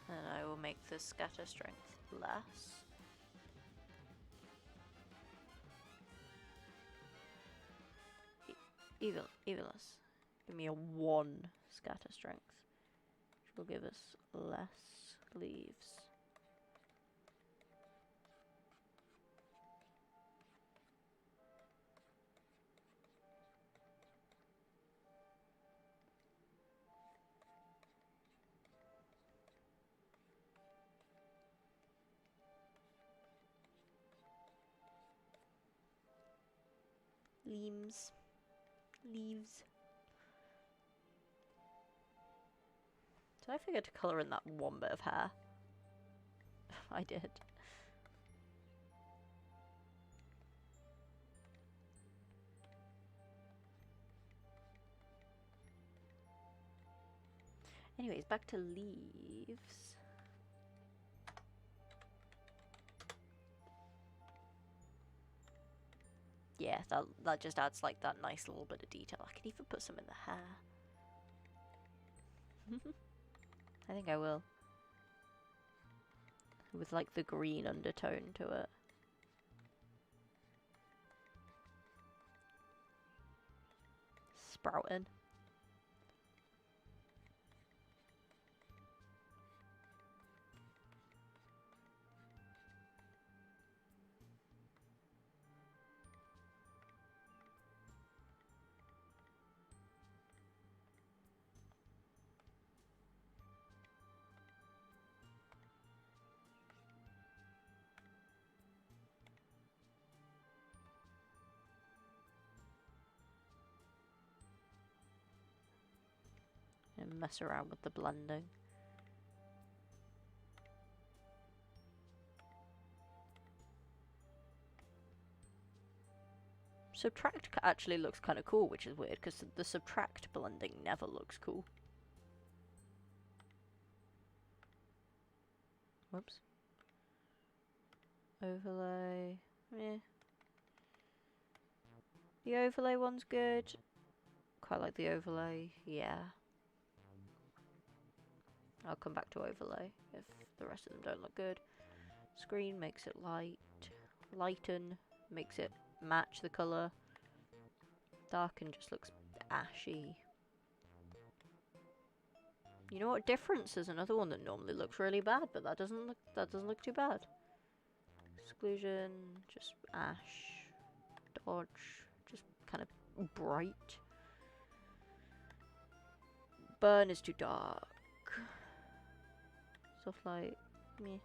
And I will make the scatter strength less. Evilus. Give me a 1 scatter strength, which will give us less leaves. Leaves. Leaves. Did I forget to colour in that one bit of hair? I did. Anyways, back to leaves. Yeah, that just adds like that nice little bit of detail. I can even put some in the hair. I think I will. With like the green undertone to it. Sprouting. And mess around with the blending. Subtract actually looks kind of cool, which is weird because the subtract blending never looks cool. Whoops. Overlay. Meh. The overlay one's good. Quite like the overlay. Yeah. I'll come back to overlay if the rest of them don't look good. Screen makes it light. Lighten makes it match the colour. Darken just looks ashy. You know what? Difference is another one that normally looks really bad, but that doesn't look too bad. Exclusion, just ash. Dodge, just kind of bright. Burn is too dark. Soft light, meh.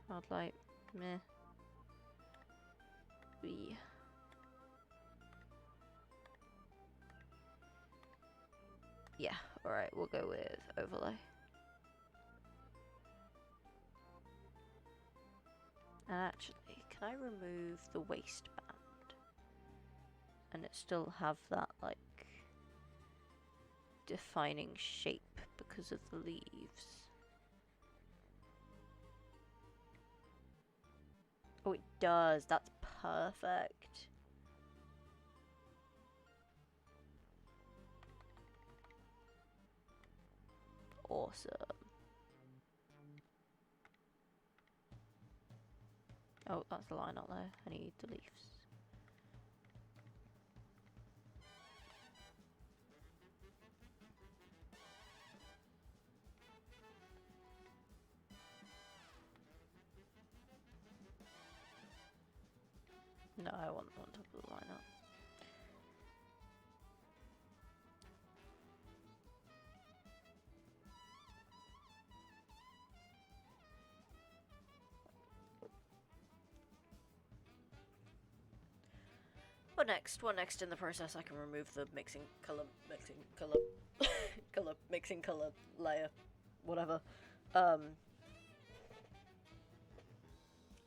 Hard light, meh. Wee. Yeah, alright, we'll go with overlay. And actually, can I remove the waistband? And it still have that, like, defining shape because of the leaves. Oh, it does. That's perfect. Awesome. Oh, that's the line not there. I need the leaves. No, I want on top of the lineup. What next in the process? I can remove the mixing color layer, whatever. I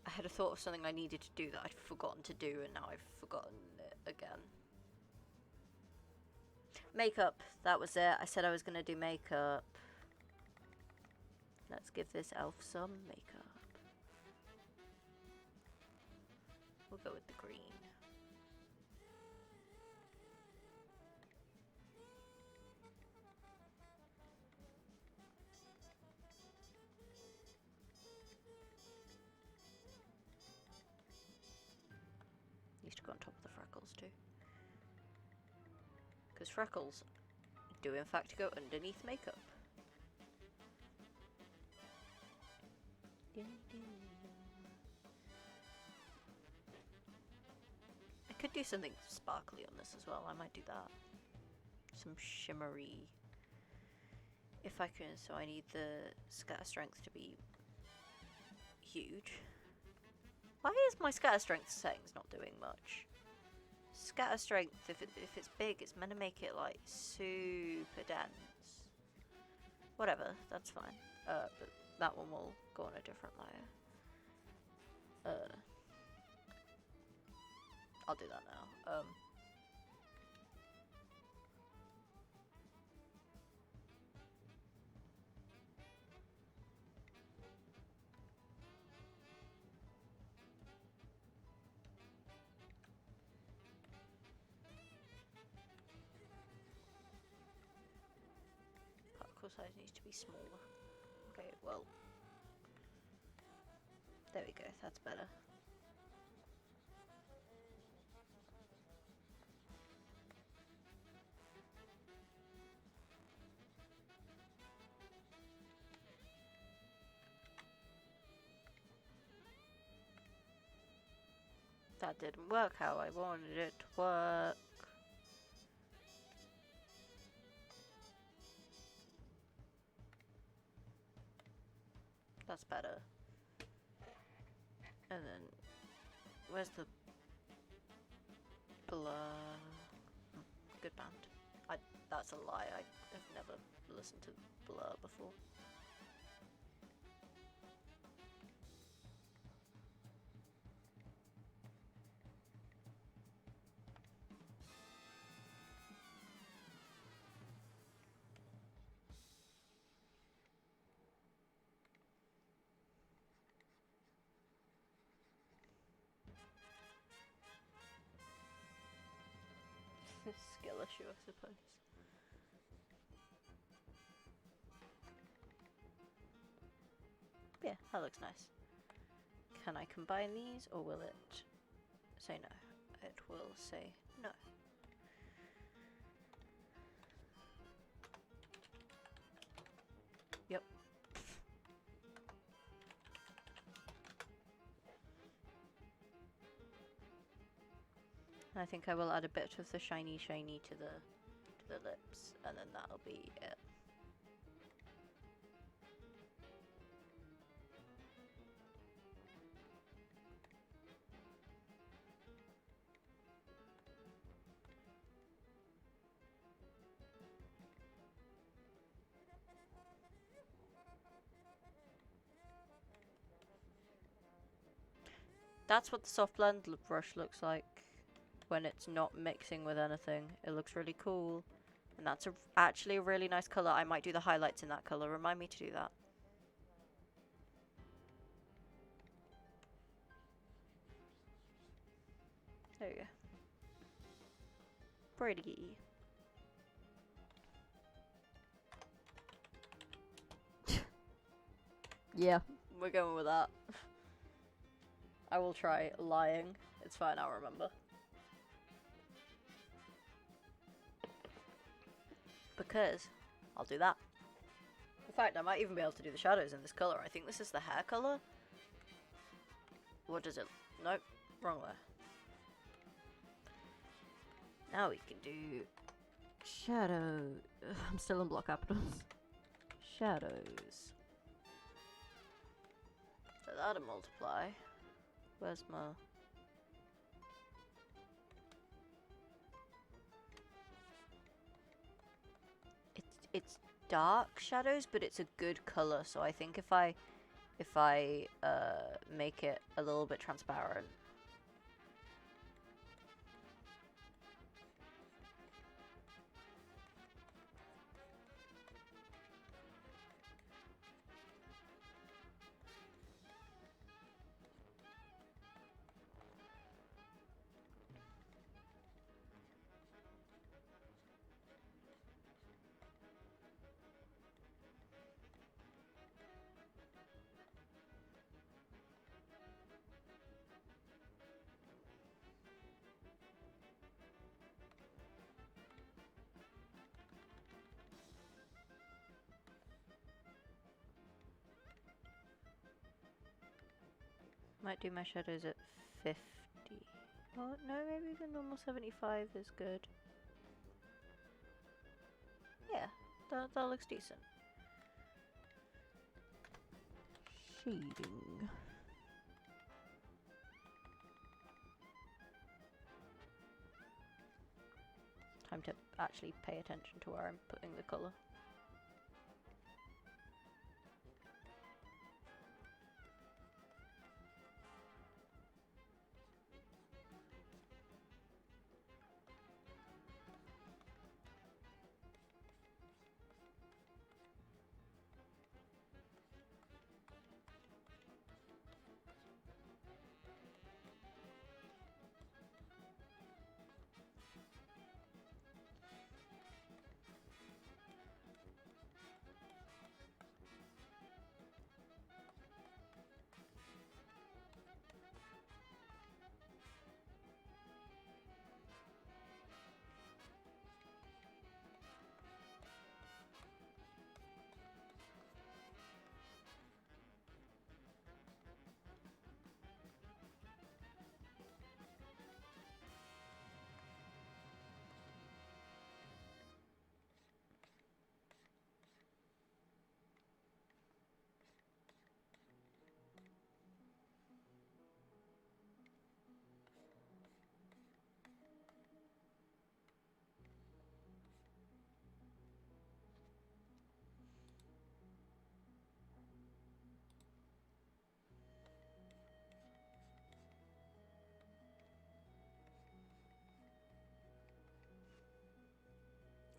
had a thought of something I needed to do that I'd forgotten to do, and now I've forgotten it again. Makeup, that was it. I said I was gonna do makeup. Let's give this elf some makeup. We'll go with the green. Used to go on top of the freckles too. Because freckles do in fact go underneath makeup. I could do something sparkly on this as well. I might do that. Some shimmery. If I can, so I need the scatter strength to be huge. Why is my scatter strength settings not doing much? scatter strength, if it's big, it's meant to make it like super dense. Whatever, that's fine. But that one will go on a different layer. I'll do that now. Particle size needs to be smaller. Okay, well, there we go, that's better. That didn't work how I wanted it to work. That's better. And then, where's the Blur? Good band. That's a lie. I have never listened to Blur before. Skill issue, I suppose. Yeah, that looks nice. Can I combine these, or will it say no? It will say no. Yep. I think I will add a bit of the shiny to the lips, and then that'll be it. That's what the soft blend brush looks like when it's not mixing with anything. It looks really cool. And that's actually a really nice colour. I might do the highlights in that colour. Remind me to do that. There you go. Pretty. Yeah, we're going with that. I will try lying. It's fine, I'll remember. Because I'll do that. In fact, I might even be able to do the shadows in this colour. I think this is the hair colour. What does it... Nope, wrong way. Now we can do... shadow... I'm still in block capitals. Shadows. So that'll multiply. Where's my... It's dark shadows, but it's a good color. So I think if I make it a little bit transparent. Might do my shadows at 50. Oh, no, maybe the normal 75 is good. Yeah, that looks decent. Shading. Time to actually pay attention to where I'm putting the colour.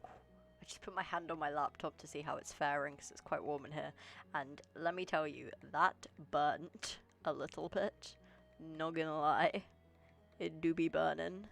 I just put my hand on my laptop to see how it's faring because it's quite warm in here. And let me tell you, that burnt a little bit. Not gonna lie. It do be burning.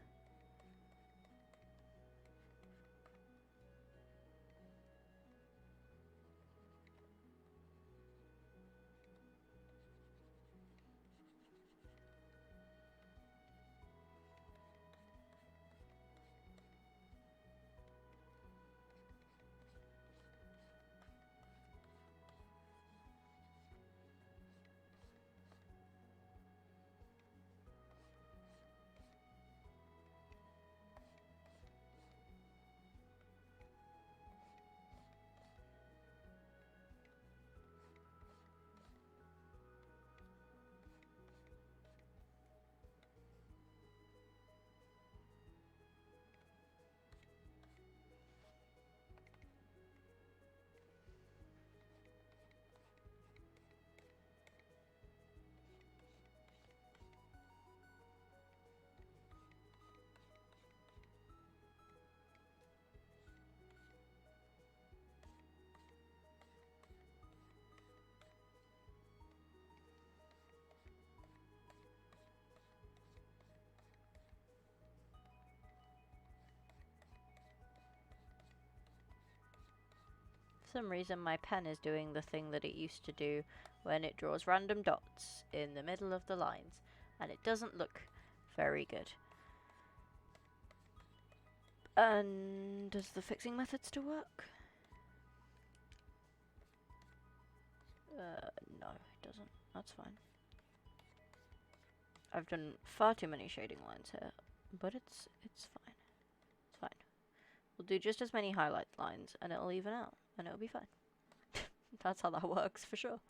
For some reason my pen is doing the thing that it used to do when it draws random dots in the middle of the lines, and it doesn't look very good. And does the fixing method still work? No, it doesn't. That's fine. I've done far too many shading lines here, but it's fine. It's fine. We'll do just as many highlight lines, and it'll even out, and it'll be fine. That's how that works, for sure.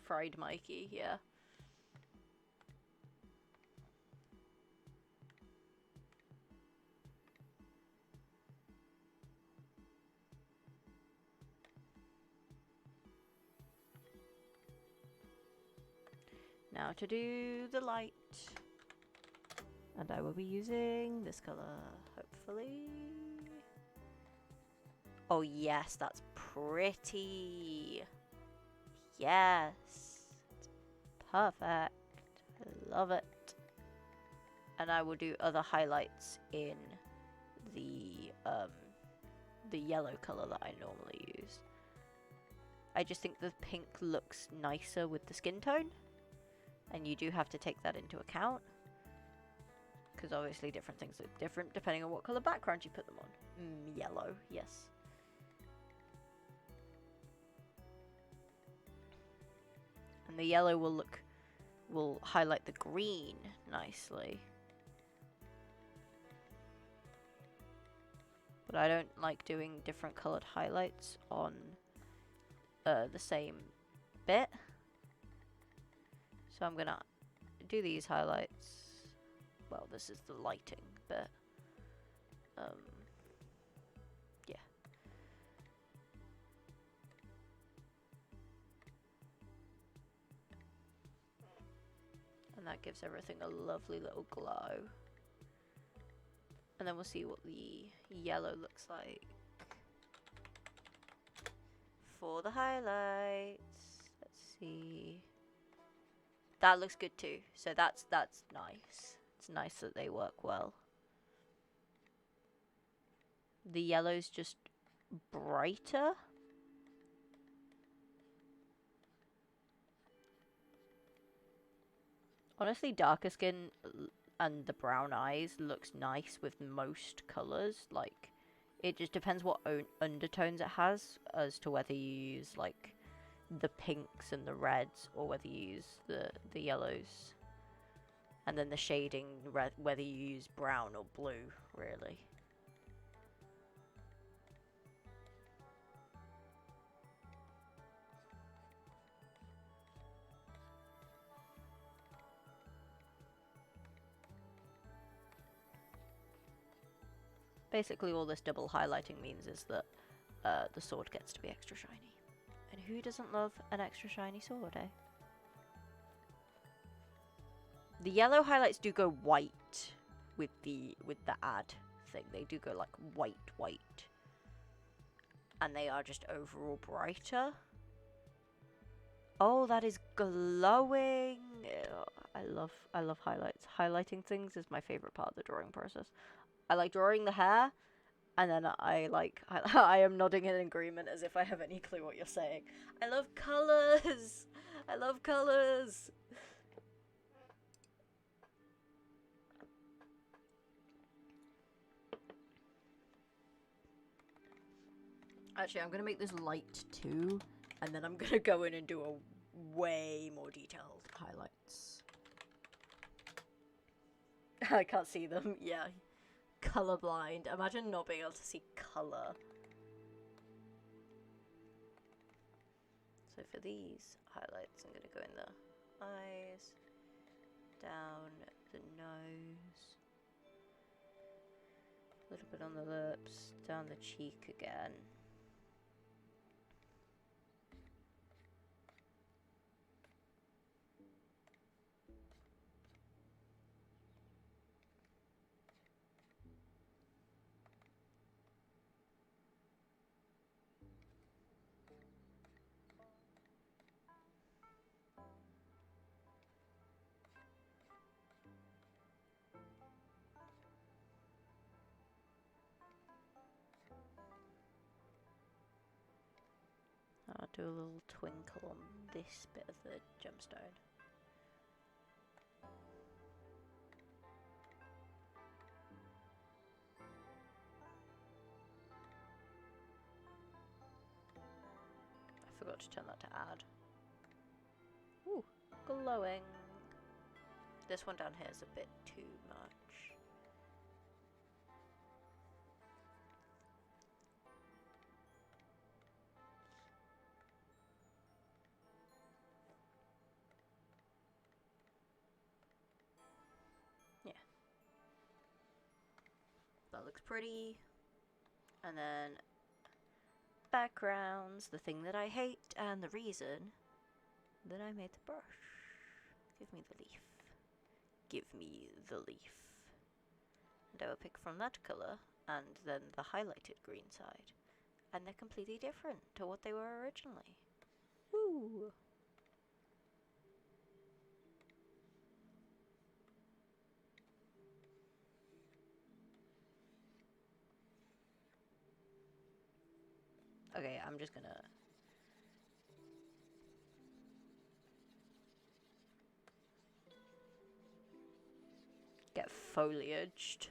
Fried Mikey, yeah. Now to do the light. And I will be using this colour, hopefully. Oh yes, that's pretty. Yes. Perfect. I love it. And I will do other highlights in the yellow colour that I normally use. I just think the pink looks nicer with the skin tone, and you do have to take that into account, because obviously different things look different depending on what colour background you put them on. Yellow, yes. And the yellow will highlight the green nicely. But I don't like doing different coloured highlights on the same bit. So I'm gonna do these highlights. Well, this is the lighting bit. Yeah. And that gives everything a lovely little glow. And then we'll see what the yellow looks like for the highlights. Let's see. That looks good too. So that's nice. It's nice that they work well. The yellow's just brighter. Honestly, darker skin and the brown eyes looks nice with most colors. Like, it just depends what undertones it has as to whether you use like the pinks and the reds or whether you use the yellows. And then the shading, whether you use brown or blue, really. Basically, all this double highlighting means is that the sword gets to be extra shiny. And who doesn't love an extra shiny sword, eh? The yellow highlights do go white with the add thing. They do go like white. And they are just overall brighter. Oh, that is glowing. I love highlights. Highlighting things is my favorite part of the drawing process. I like drawing the hair, and then I am nodding in agreement as if I have any clue what you're saying. I love colors. I love colors. Actually, I'm gonna make this light too, and then I'm gonna go in and do a way more detailed highlights. I can't see them. Yeah. Colorblind. Imagine not being able to see color. So for these highlights, I'm going to go in the eyes, down the nose, a little bit on the lips, down the cheek again. I'll do a little twinkle on this bit of the gemstone. I forgot to turn that to add. Ooh, glowing. This one down here is a bit too much. Yeah. That looks pretty. And then backgrounds, the thing that I hate, and the reason that I made the brush. Give me the leaf. Give me the leaf. And I will pick from that colour, and then the highlighted green side. And they're completely different to what they were originally. Woo! Okay, I'm just gonna... get foliaged.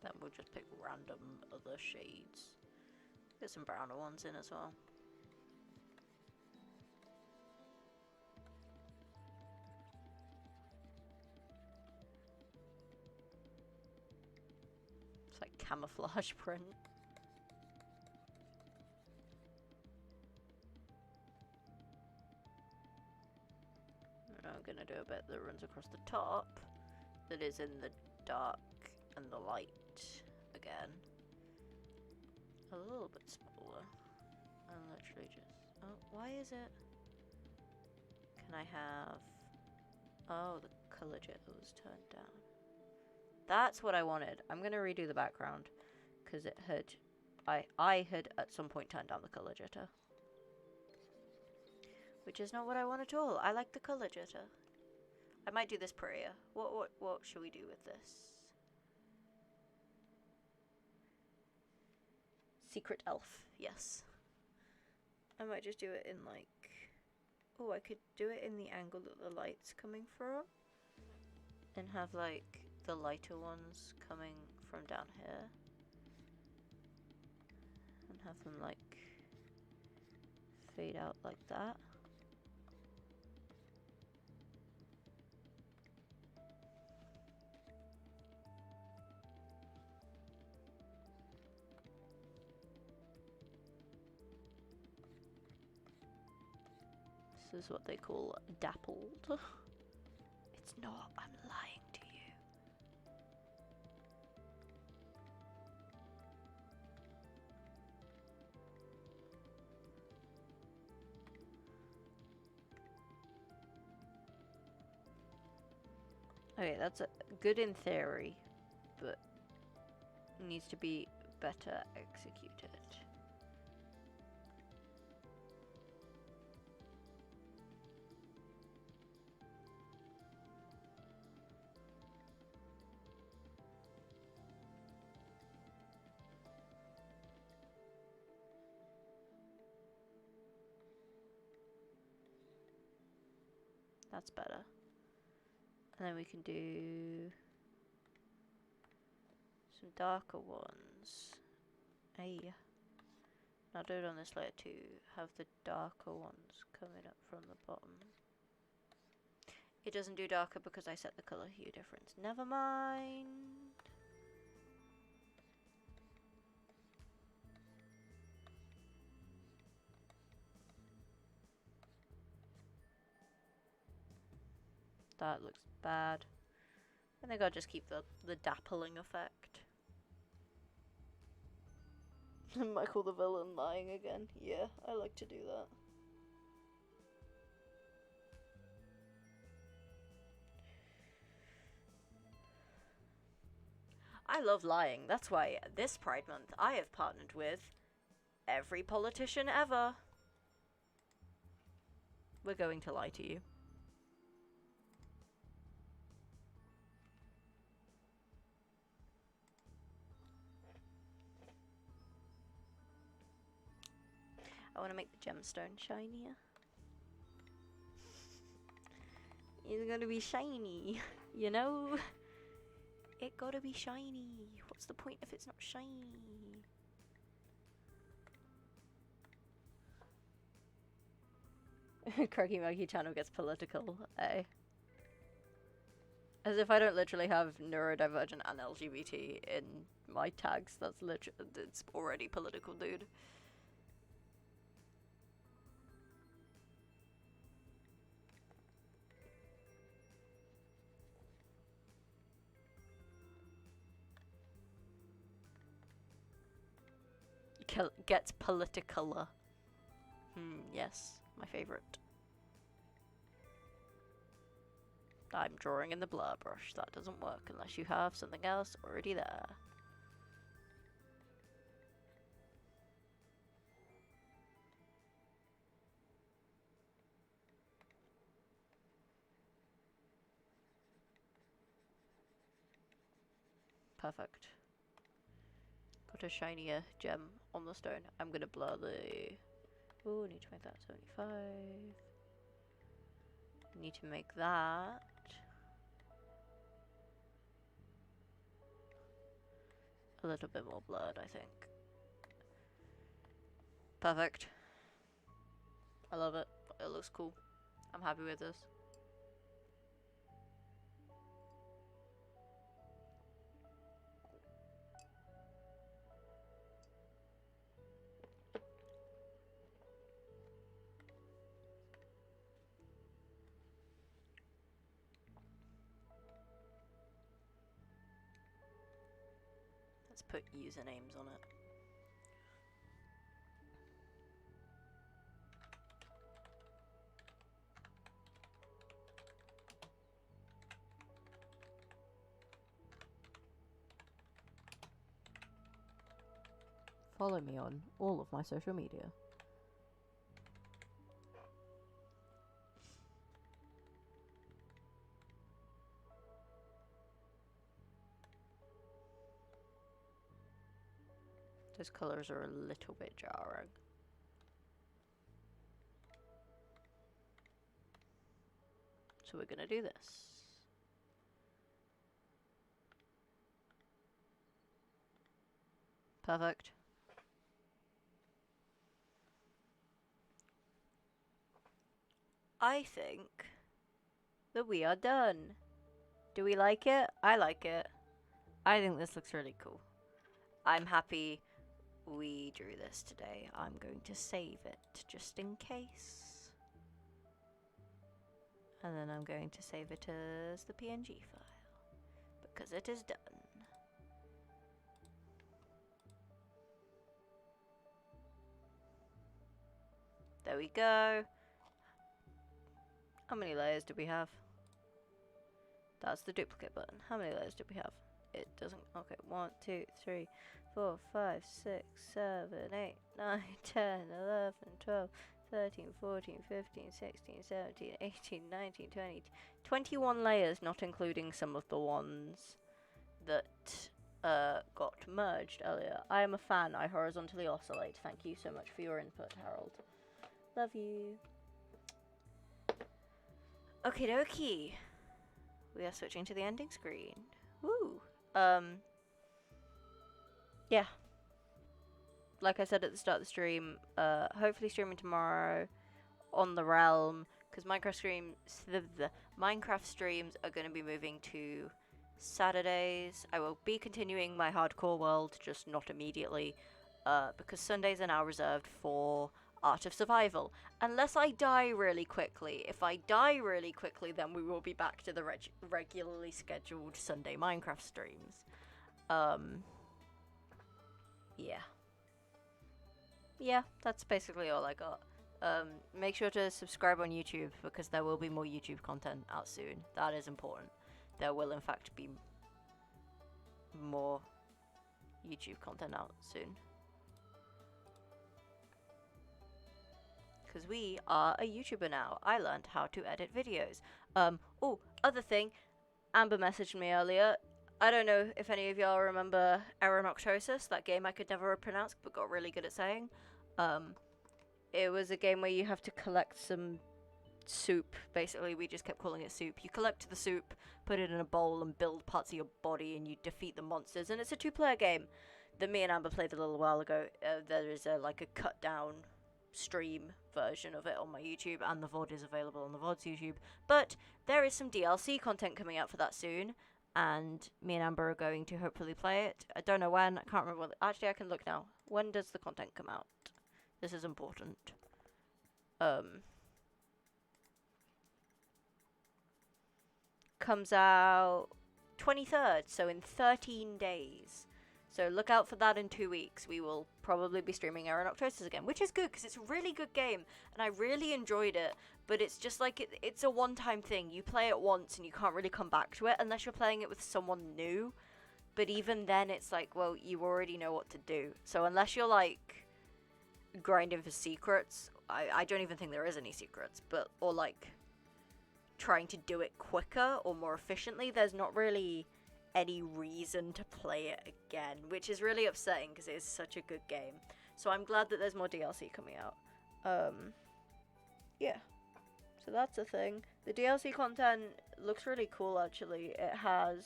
Then we'll just pick random other shades. Get some browner ones in as well. It's like camouflage print. I'm gonna do a bit that runs across the top that is in the dark and the light again. A little bit smaller. And literally just... Oh, why is it... Can I have... Oh, the color jitter was turned down. That's what I wanted. I'm gonna redo the background because it had... I had at some point turned down the color jitter. Which is not what I want at all. I like the color jitter. I might do this prettier. What should we do with this? Secret elf, yes. I might just do it in like... Oh, I could do it in the angle that the light's coming from. And have like the lighter ones coming from down here. And have them like fade out like that. This is what they call dappled. It's not, I'm lying to you. Okay, that's good in theory, but needs to be better executed. That's better. And then we can do some darker ones. Hey. I'll do it on this layer too. Have the darker ones coming up from the bottom. It doesn't do darker because I set the color hue difference. Never mind. That looks bad. I think I'll just keep the dappling effect. Michael the villain lying again. Yeah, I like to do that. I love lying. That's why this Pride Month I have partnered with every politician ever. We're going to lie to you. I want to make the gemstone shinier. It's gonna be shiny, you know? It gotta be shiny. What's the point if it's not shiny? Craggy Maggie channel gets political, eh? As if I don't literally have neurodivergent and LGBT in my tags. That's literally, it's already political, dude. Gets political. Yes, my favorite. I'm drawing in the blur brush. That doesn't work unless you have something else already there. Perfect. Got a shinier gem on the stone. I'm gonna blur the... Oh, need to make that 75. Need to make that a little bit more blurred, I think. Perfect. I love it. It looks cool. I'm happy with this. Let's put usernames on it. Follow me on all of my social media. Those colours are a little bit jarring. So we're gonna do this. Perfect. I think that we are done. Do we like it? I like it. I think this looks really cool. I'm happy we drew this today. I'm going to save it just in case. And then I'm going to save it as the PNG file because it is done. There we go. How many layers do we have? That's the duplicate button. How many layers do we have? It doesn't. Okay, 1, 2, 3, 4, 5, 6, 7, 8, 9, 10, 11, 12, 13, 14, 15, 16, 17, 18, 19, 20. 21 layers, not including some of the ones that got merged earlier. I am a fan. I horizontally oscillate. Thank you so much for your input, Harold. Love you. Okie dokie. We are switching to the ending screen. Woo. Yeah. Like I said at the start of the stream, hopefully streaming tomorrow on the Realm, because Minecraft streams are going to be moving to Saturdays. I will be continuing my hardcore world, just not immediately, because Sundays are now reserved for Art of Survival. Unless I die really quickly. If I die really quickly, then we will be back to the regularly scheduled Sunday Minecraft streams. Yeah. Yeah, that's basically all I got. Make sure to subscribe on YouTube because there will be more YouTube content out soon. That is important. There will in fact be more YouTube content out soon. Because we are a YouTuber now. I learned how to edit videos. Oh, other thing, Amber messaged me earlier. I don't know if any of y'all remember Aeronoctosis, that game I could never pronounce but got really good at saying. It was a game where you have to collect some soup. Basically, we just kept calling it soup. You collect the soup, put it in a bowl, and build parts of your body, and you defeat the monsters. And it's a 2-player game that me and Amber played a little while ago. There is like a cut-down stream version of it on my YouTube, and the VOD is available on the VOD's YouTube. But there is some DLC content coming out for that soon, and me and Amber are going to hopefully play it. I don't know when. I can't remember. Actually, I can look now. When does the content come out? This is important. Comes out 23rd, so in 13 days. So look out for that in 2 weeks. We will probably be streaming Aeronoctosis again, which is good because it's a really good game and I really enjoyed it. But it's just like it's a one-time thing. You play it once and you can't really come back to it unless you're playing it with someone new. But even then, it's like, well, you already know what to do. So unless you're like grinding for secrets, I don't even think there is any secrets. But or like trying to do it quicker or more efficiently, there's not really any reason to play it again, which is really upsetting because it is such a good game. So I'm glad that there's more DLC coming out. Yeah, so that's a thing. The DLC content looks really cool actually. It has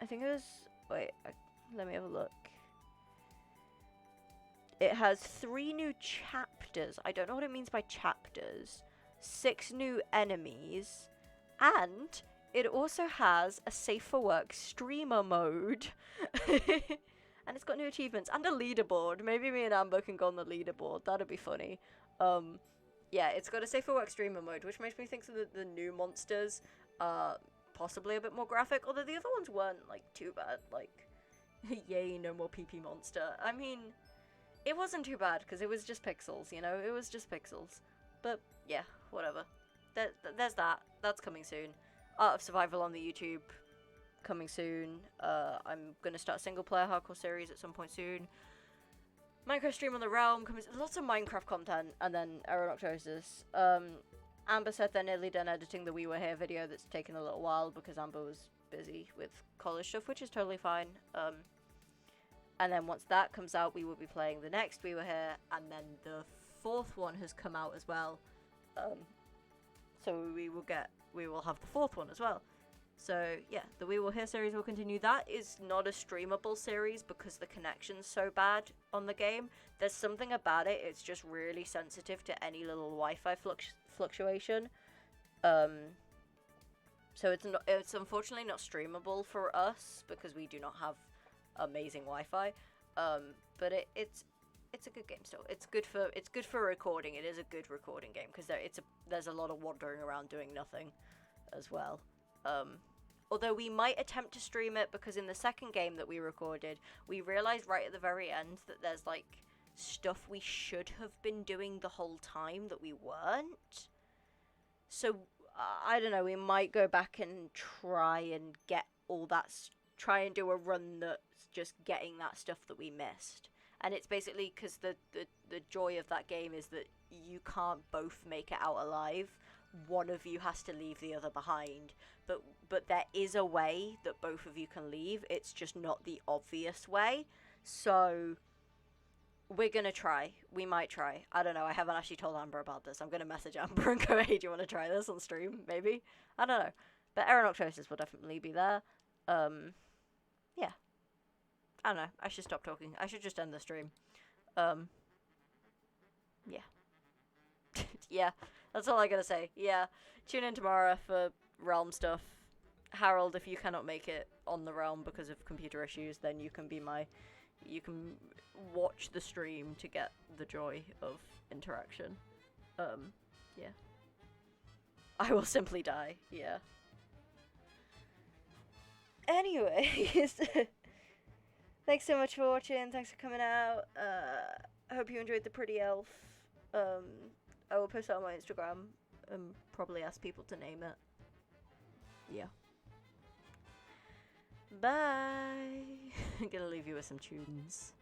I think it was. Wait, let me have a look. It has 3 new chapters. I don't know what it means by chapters. 6 new enemies. And it also has a safe for work streamer mode. And it's got new achievements and a leaderboard. Maybe me and Amber can go on the leaderboard. That'd be funny. Yeah, it's got a safe for work streamer mode, which makes me think that the new monsters are possibly a bit more graphic, although the other ones weren't, like, too bad. Like, yay, no more PP monster. I mean, it wasn't too bad, because it was just pixels, you know? It was just pixels. But, yeah, whatever. There's that. That's coming soon. Art of Survival on the YouTube, coming soon. I'm gonna start a single-player hardcore series at some point soon. Minecraft stream on the Realm, lots of Minecraft content, and then Aeronoctosis. Amber said they're nearly done editing the We Were Here video that's taken a little while because Amber was busy with college stuff, which is totally fine. And then once that comes out, we will be playing the next We Were Here, and then the 4th one has come out as well. So we will have the 4th one as well. So, yeah, the We Will Here series will continue. That is not a streamable series because the connection's so bad on the game. There's something about it, it's just really sensitive to any little Wi-Fi fluctuation. So it's unfortunately not streamable for us because we do not have amazing Wi-Fi. But it's a good game still. It's good for recording. It is a good recording game because there's a lot of wandering around doing nothing as well. Although we might attempt to stream it because in the second game that we recorded, we realized right at the very end that there's like stuff we should have been doing the whole time that we weren't. So I don't know, we might go back and try and get all that, try and do a run that's just getting that stuff that we missed. And it's basically because the joy of that game is that you can't both make it out alive. One of you has to leave the other behind, but there is a way that both of you can leave. It's just not the obvious way. So we're gonna try. We might try. I don't know. I haven't actually told Amber about this. I'm gonna message Amber and go, hey, do you want to try this on stream? Maybe. I don't know. But Aeronoctosis will definitely be there. Yeah. I don't know. I should stop talking. I should just end the stream. Yeah. Yeah. That's all I gotta say. Yeah. Tune in tomorrow for Realm stuff. Harold, if you cannot make it on the Realm because of computer issues, then you can can watch the stream to get the joy of interaction. Yeah. I will simply die. Yeah. Anyways. Thanks so much for watching. Thanks for coming out. I hope you enjoyed the pretty elf. I will post it on my Instagram and probably ask people to name it. Yeah. Bye. I'm gonna leave you with some tunes.